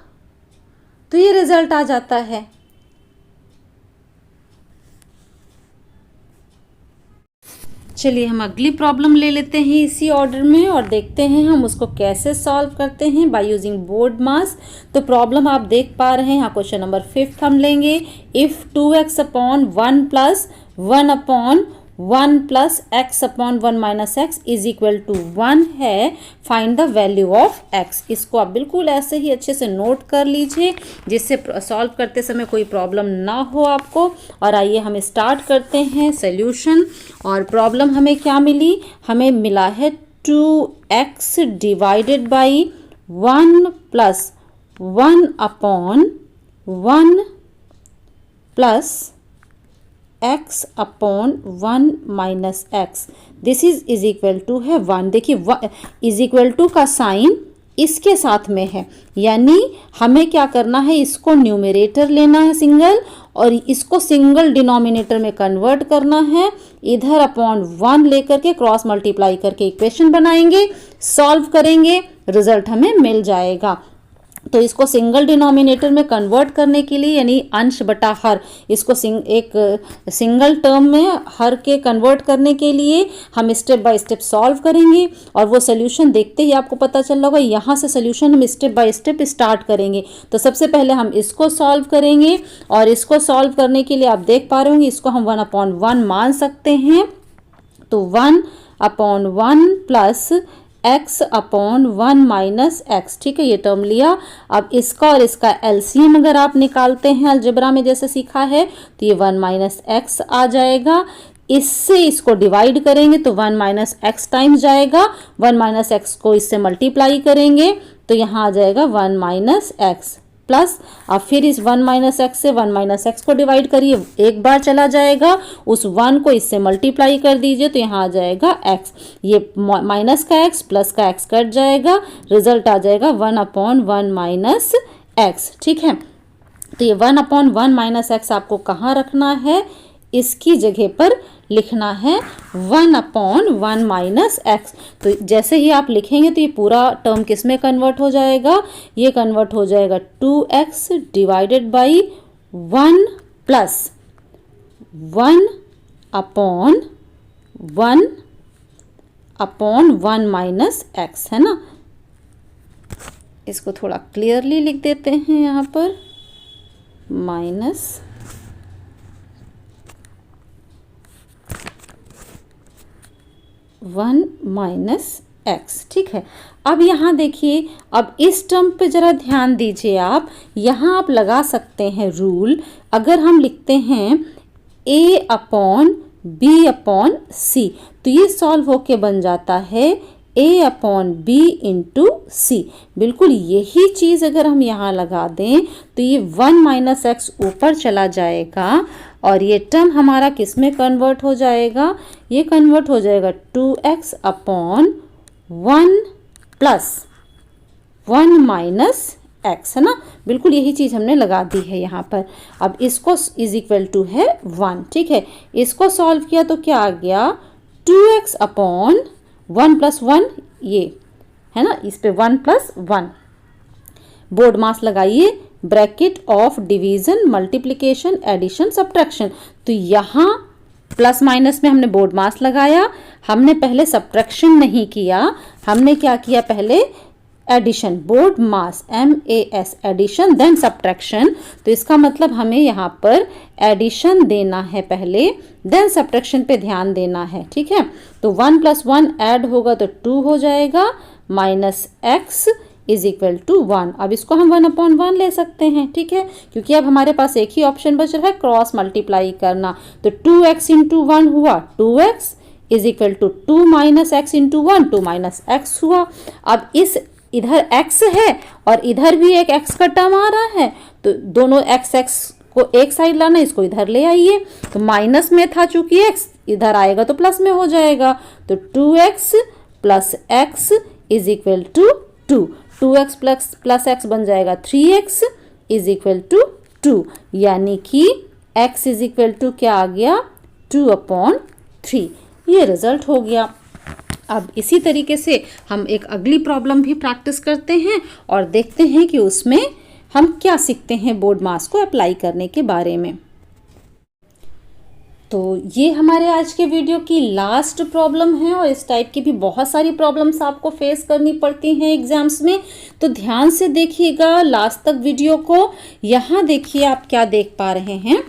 तो ये रिजल्ट आ जाता है। चलिए हम अगली प्रॉब्लम ले लेते हैं इसी ऑर्डर में और देखते हैं हम उसको कैसे सॉल्व करते हैं बाय यूजिंग बोर्ड मास। तो प्रॉब्लम आप देख पा रहे हैं, यहाँ क्वेश्चन नंबर 5 हम लेंगे। If 2x upon 1 plus 1/1 plus x upon 1 minus x is equal to 1 है, find the value of x। इसको आप बिल्कुल ऐसे ही अच्छे से नोट कर लीजिए जिससे सॉल्व करते समय कोई प्रॉब्लम ना हो आपको। और आइए हम स्टार्ट करते हैं सॉल्यूशन। और प्रॉब्लम हमें क्या मिली, हमें मिला है 2x divided by 1 plus 1/1 plus x upon 1 minus x, this is equal to है 1। देखिए इज इक्वल टू का साइन इसके साथ में है, यानी हमें क्या करना है, इसको न्यूमरेटर लेना है सिंगल और इसको सिंगल डिनोमिनेटर में कन्वर्ट करना है। इधर अपॉन 1 लेकर के क्रॉस मल्टीप्लाई करके इक्वेशन बनाएंगे, सॉल्व करेंगे, रिजल्ट हमें मिल जाएगा। तो इसको सिंगल डिनोमिनेटर में कन्वर्ट करने के लिए, यानी अंश बटा हर, इसको एक सिंगल टर्म में हर के कन्वर्ट करने के लिए हम स्टेप बाय स्टेप सॉल्व करेंगे। और वो सोल्यूशन देखते ही आपको पता चल रहा होगा, यहाँ से सोल्यूशन हम स्टेप बाय स्टेप स्टार्ट करेंगे। तो सबसे पहले हम इसको सॉल्व करेंगे और इसको सॉल्व करने के लिए आप देख पा रहे होंगे, इसको हम 1/1 मान सकते हैं। तो 1/1 plus x upon 1 minus x. ठीक है, ये टर्म लिया। अब इसका और इसका एलसीएम अगर आप निकालते हैं अलजेब्रा में जैसे सीखा है, तो ये 1 माइनस एक्स आ जाएगा। इससे इसको डिवाइड करेंगे तो 1 माइनस एक्स टाइम्स जाएगा, 1 माइनस एक्स को इससे मल्टीप्लाई करेंगे तो यहाँ आ जाएगा 1 माइनस एक्स। प्लस, अब फिर इस 1 माइनस एक्स से 1 माइनस एक्स को डिवाइड करिए, एक बार चला जाएगा, उस 1 को इससे मल्टीप्लाई कर दीजिए तो यहाँ आ जाएगा x, ये माइनस का x प्लस का x कट जाएगा, रिजल्ट आ जाएगा 1/1 माइनस एक्स। ठीक है, तो ये 1/1 माइनस एक्स आपको कहाँ रखना है, इसकी जगह पर लिखना है 1/1 माइनस एक्स। तो जैसे ही आप लिखेंगे तो ये पूरा टर्म किस में कन्वर्ट हो जाएगा, ये कन्वर्ट हो जाएगा 2x divided by 1 plus 1/1 minus x, है ना। इसको थोड़ा क्लियरली लिख देते हैं यहाँ पर, माइनस 1 माइनस एक्स। ठीक है, अब यहाँ देखिए, अब इस टर्म पे ज़रा ध्यान दीजिए आप, यहाँ आप लगा सकते हैं रूल। अगर हम लिखते हैं a/b/c तो ये सॉल्व होके बन जाता है a/b इंटू सी। बिल्कुल यही चीज़ अगर हम यहाँ लगा दें तो ये 1 माइनस एक्स ऊपर चला जाएगा और ये टर्म हमारा किस में कन्वर्ट हो जाएगा, ये कन्वर्ट हो जाएगा 2x/1 प्लस 1 माइनस एक्स, है ना। बिल्कुल यही चीज़ हमने लगा दी है यहाँ पर। अब इसको इज इक्वल टू है 1। ठीक है, इसको सॉल्व किया तो क्या आ गया, 2x/1 प्लस 1, ये है ना, इस पे 1 प्लस 1, बोर्ड मास लगाइए, bracket of division multiplication addition subtraction. तो यहाँ प्लस माइनस में हमने बोर्ड मास लगाया, हमने पहले सब्ट्रैक्शन नहीं किया, हमने क्या किया, पहले एडिशन, बोर्ड मास MAS एडिशन देन सब्ट्रैक्शन। तो इसका मतलब हमें यहाँ पर एडिशन देना है पहले, देन सब्ट्रैक्शन पे ध्यान देना है। ठीक है, तो 1 प्लस 1 ऐड होगा तो 2 हो जाएगा, minus x is equal to 1। अब इसको हम 1/1 ले सकते हैं। ठीक है, क्योंकि अब हमारे पास एक ही ऑप्शन बच रहा है, क्रॉस मल्टीप्लाई करना। तो 2x इंटू 1 हुआ 2x is equal to 2 minus x into 1, 2 minus x हुआ। अब इस इधर x है और इधर भी एक x का टर्म आ रहा है, तो दोनों x को एक साइड लाना, इसको इधर ले आइए। तो माइनस में था चूंकि x, इधर आएगा तो प्लस में हो जाएगा, तो 2x plus x is equal to 2, 2x plus x बन जाएगा 3x इज इक्वल टू 2, यानी कि x इज इक्वल टू क्या आ गया, 2/3। ये रिजल्ट हो गया। अब इसी तरीके से हम एक अगली प्रॉब्लम भी प्रैक्टिस करते हैं और देखते हैं कि उसमें हम क्या सीखते हैं बोर्ड मास को अप्लाई करने के बारे में। तो ये हमारे आज के वीडियो की लास्ट प्रॉब्लम है और इस टाइप की भी बहुत सारी प्रॉब्लम्स आपको फेस करनी पड़ती हैं एग्जाम्स में, तो ध्यान से देखिएगा लास्ट तक वीडियो को। यहाँ देखिए आप क्या देख पा रहे हैं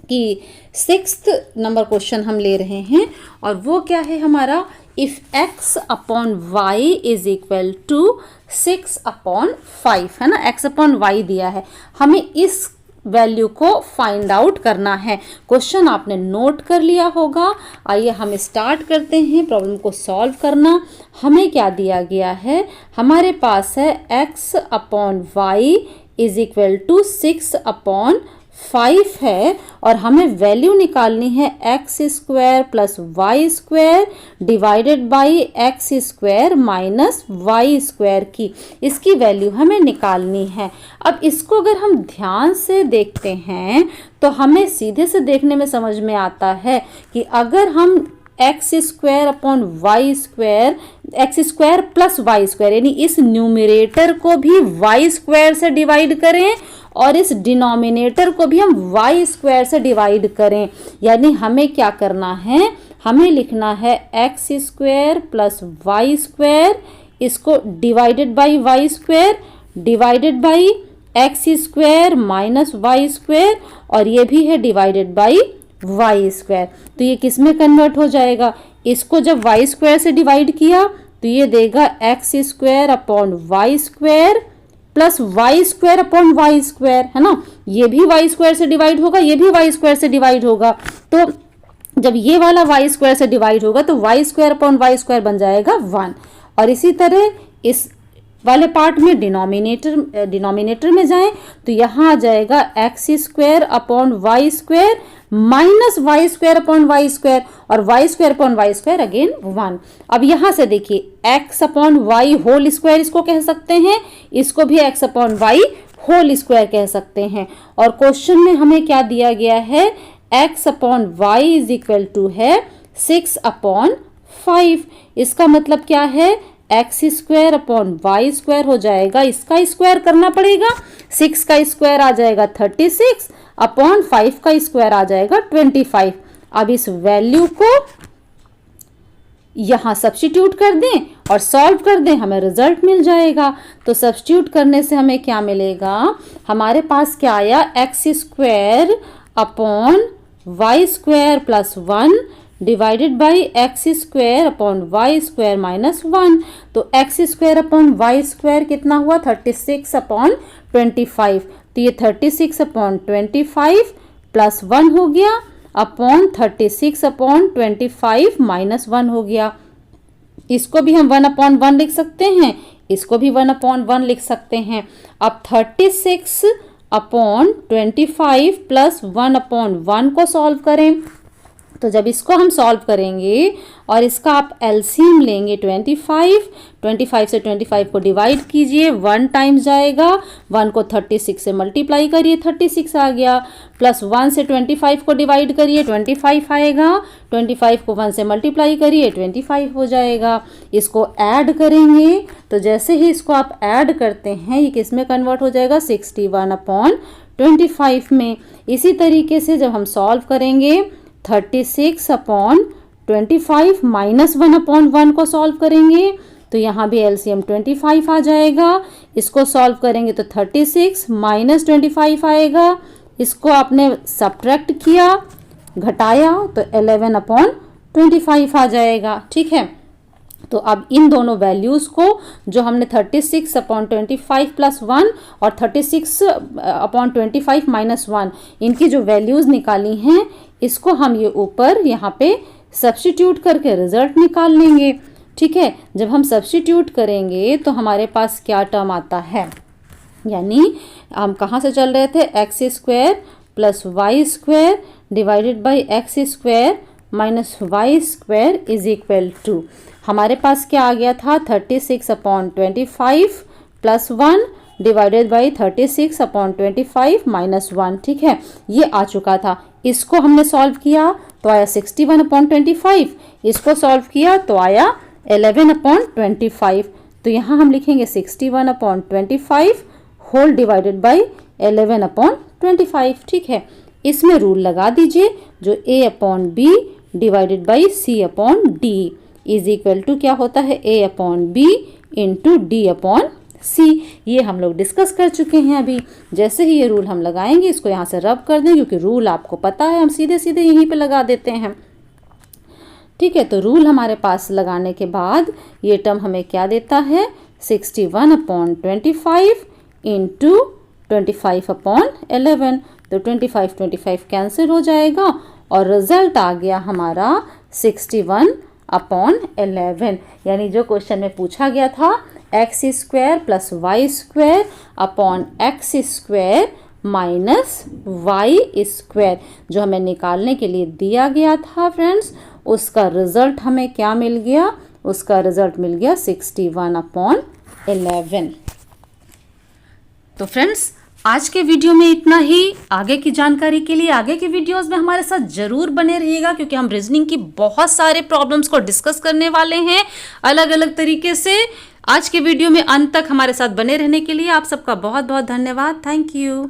कि 6th नंबर क्वेश्चन हम ले रहे हैं और वो क्या है हमारा, if x/y is equal to 6/5, है ना, x/y दिया है, हमें इस वैल्यू को फाइंड आउट करना है। क्वेश्चन आपने नोट कर लिया होगा। आइए हम स्टार्ट करते हैं प्रॉब्लम को सॉल्व करना। हमें क्या दिया गया है, हमारे पास है x/y इज इक्वल टू 6/5 है और हमें वैल्यू निकालनी है x² plus y² divided by x² minus y² की, इसकी वैल्यू हमें निकालनी है। अब इसको अगर हम ध्यान से देखते हैं तो हमें सीधे से देखने में समझ में आता है कि अगर हम x² प्लस y² यानी इस न्यूमरेटर को भी y² से डिवाइड करें और इस डिनोमिनेटर को भी हम y² से डिवाइड करें, यानी हमें क्या करना है, हमें लिखना है x² प्लस y², इसको divided by y² divided by x² minus y² और ये भी है डिवाइडेड बाई y²। तो ये किस में कन्वर्ट हो जाएगा, इसको जब y² से डिवाइड किया तो ये देगा x² प्लस y² है ना, ये भी y² से डिवाइड होगा, ये भी y² से डिवाइड होगा। तो जब ये वाला y² से डिवाइड होगा तो y² बन जाएगा 1 और इसी तरह इस वाले पार्ट में डिनोमिनेटर में जाएं तो यहाँ आ जाएगा x square upon y square minus y square upon y square, और y square upon y square again 1। अब यहाँ से देखिए x upon y whole square इसको कह सकते हैं, इसको भी x upon y whole square कह सकते हैं। और क्वेश्चन में हमें क्या दिया गया है, x upon y is equal to है 6 अपॉन 5। इसका मतलब क्या है, x square upon y square हो जाएगा, इसका स्क्वायर करना पड़ेगा, 6 का स्क्वायर आ जाएगा 36 अपॉन 5 का स्क्वायर आ जाएगा 25। अब इस वैल्यू को यहाँ सब्स्टिट्यूट कर दें और सॉल्व कर दें, हमें रिजल्ट मिल जाएगा। तो सब्स्टिट्यूट करने से हमें क्या मिलेगा, हमारे पास क्या आया, x square upon y square plus 1 divided by x square upon y square minus 1। तो x square upon y square कितना हुआ, 36 अपॉन 25। तो ये 36 अपॉन 25 प्लस 1 हो गया अपॉन 36 अपॉन 25 माइनस 1 हो गया। इसको भी हम 1 अपॉन 1 लिख सकते हैं, इसको भी 1 अपॉन 1 लिख सकते हैं। अब 36 अपॉन 25 प्लस 1 अपॉन 1 को सॉल्व करें, तो जब इसको हम सॉल्व करेंगे और इसका आप एलसीएम लेंगे 25 से 25 को डिवाइड कीजिए, 1 टाइम्स जाएगा, 1 को 36 से मल्टीप्लाई करिए 36 आ गया, प्लस 1 से 25 को डिवाइड करिए 25 आएगा, 25 को 1 से मल्टीप्लाई करिए 25 हो जाएगा। इसको ऐड करेंगे तो जैसे ही इसको आप ऐड करते हैं ये किस में कन्वर्ट हो जाएगा, 61 अपॉन 25 में। इसी तरीके से जब हम सॉल्व करेंगे 36 अपॉन 25 माइनस 1 अपॉन 1 को सॉल्व करेंगे तो यहाँ भी एलसीएम 25 आ जाएगा। इसको सॉल्व करेंगे तो 36 माइनस 25 आएगा, इसको आपने सब्ट्रैक्ट किया, घटाया तो 11 अपॉन 25 आ जाएगा। ठीक है, तो अब इन दोनों वैल्यूज़ को जो हमने 36 अपॉन 25 प्लस 1 और 36 अपॉन 25 माइनस 1 इनकी जो वैल्यूज़ निकाली हैं इसको हम ये ऊपर यहाँ पे सब्स्टिट्यूट करके रिजल्ट निकाल लेंगे। ठीक है, जब हम सब्स्टिट्यूट करेंगे तो हमारे पास क्या टर्म आता है, यानी हम कहाँ से चल रहे थे, x square plus y square divided by x square minus y square is equal to, हमारे पास क्या आ गया था, 36 upon 25 plus 1 divided by 36 upon 25 minus 1। ठीक है, ये आ चुका था। इसको हमने सॉल्व किया तो आया 61 अपॉन 25, इसको सॉल्व किया तो आया 11 अपॉन 25। तो यहाँ हम लिखेंगे 61 upon 25 whole divided by 11 upon 25। ठीक है, इसमें रूल लगा दीजिए, जो a upon b divided by c upon d is equal to क्या होता है, a upon b into d upon c. ये हम लोग डिस्कस कर चुके हैं अभी। जैसे ही ये रूल हम लगाएंगे, इसको यहाँ से रब कर दें, क्योंकि रूल आपको पता है, हम सीधे सीधे यहीं पे लगा देते हैं। ठीक है, तो रूल हमारे पास लगाने के बाद ये टर्म हमें क्या देता है, 61 अपॉन 25 इंटू 25 अपॉन 11। तो 25 कैंसिल हो जाएगा और रिजल्ट आ गया हमारा 61 अपॉन 11। यानी जो क्वेश्चन में पूछा गया था, x square plus y square upon x square minus y square, जो हमें निकालने के लिए दिया गया था फ्रेंड्स, उसका रिजल्ट हमें क्या मिल गया, उसका रिजल्ट मिल गया 61 अपॉन 11। तो फ्रेंड्स आज के वीडियो में इतना ही। आगे की जानकारी के लिए आगे के वीडियोस में हमारे साथ जरूर बने रहिएगा, क्योंकि हम रीजनिंग की बहुत सारे प्रॉब्लम्स को डिस्कस करने वाले हैं अलग अलग तरीके से। आज के वीडियो में अंत तक हमारे साथ बने रहने के लिए आप सबका बहुत बहुत धन्यवाद। Thank you.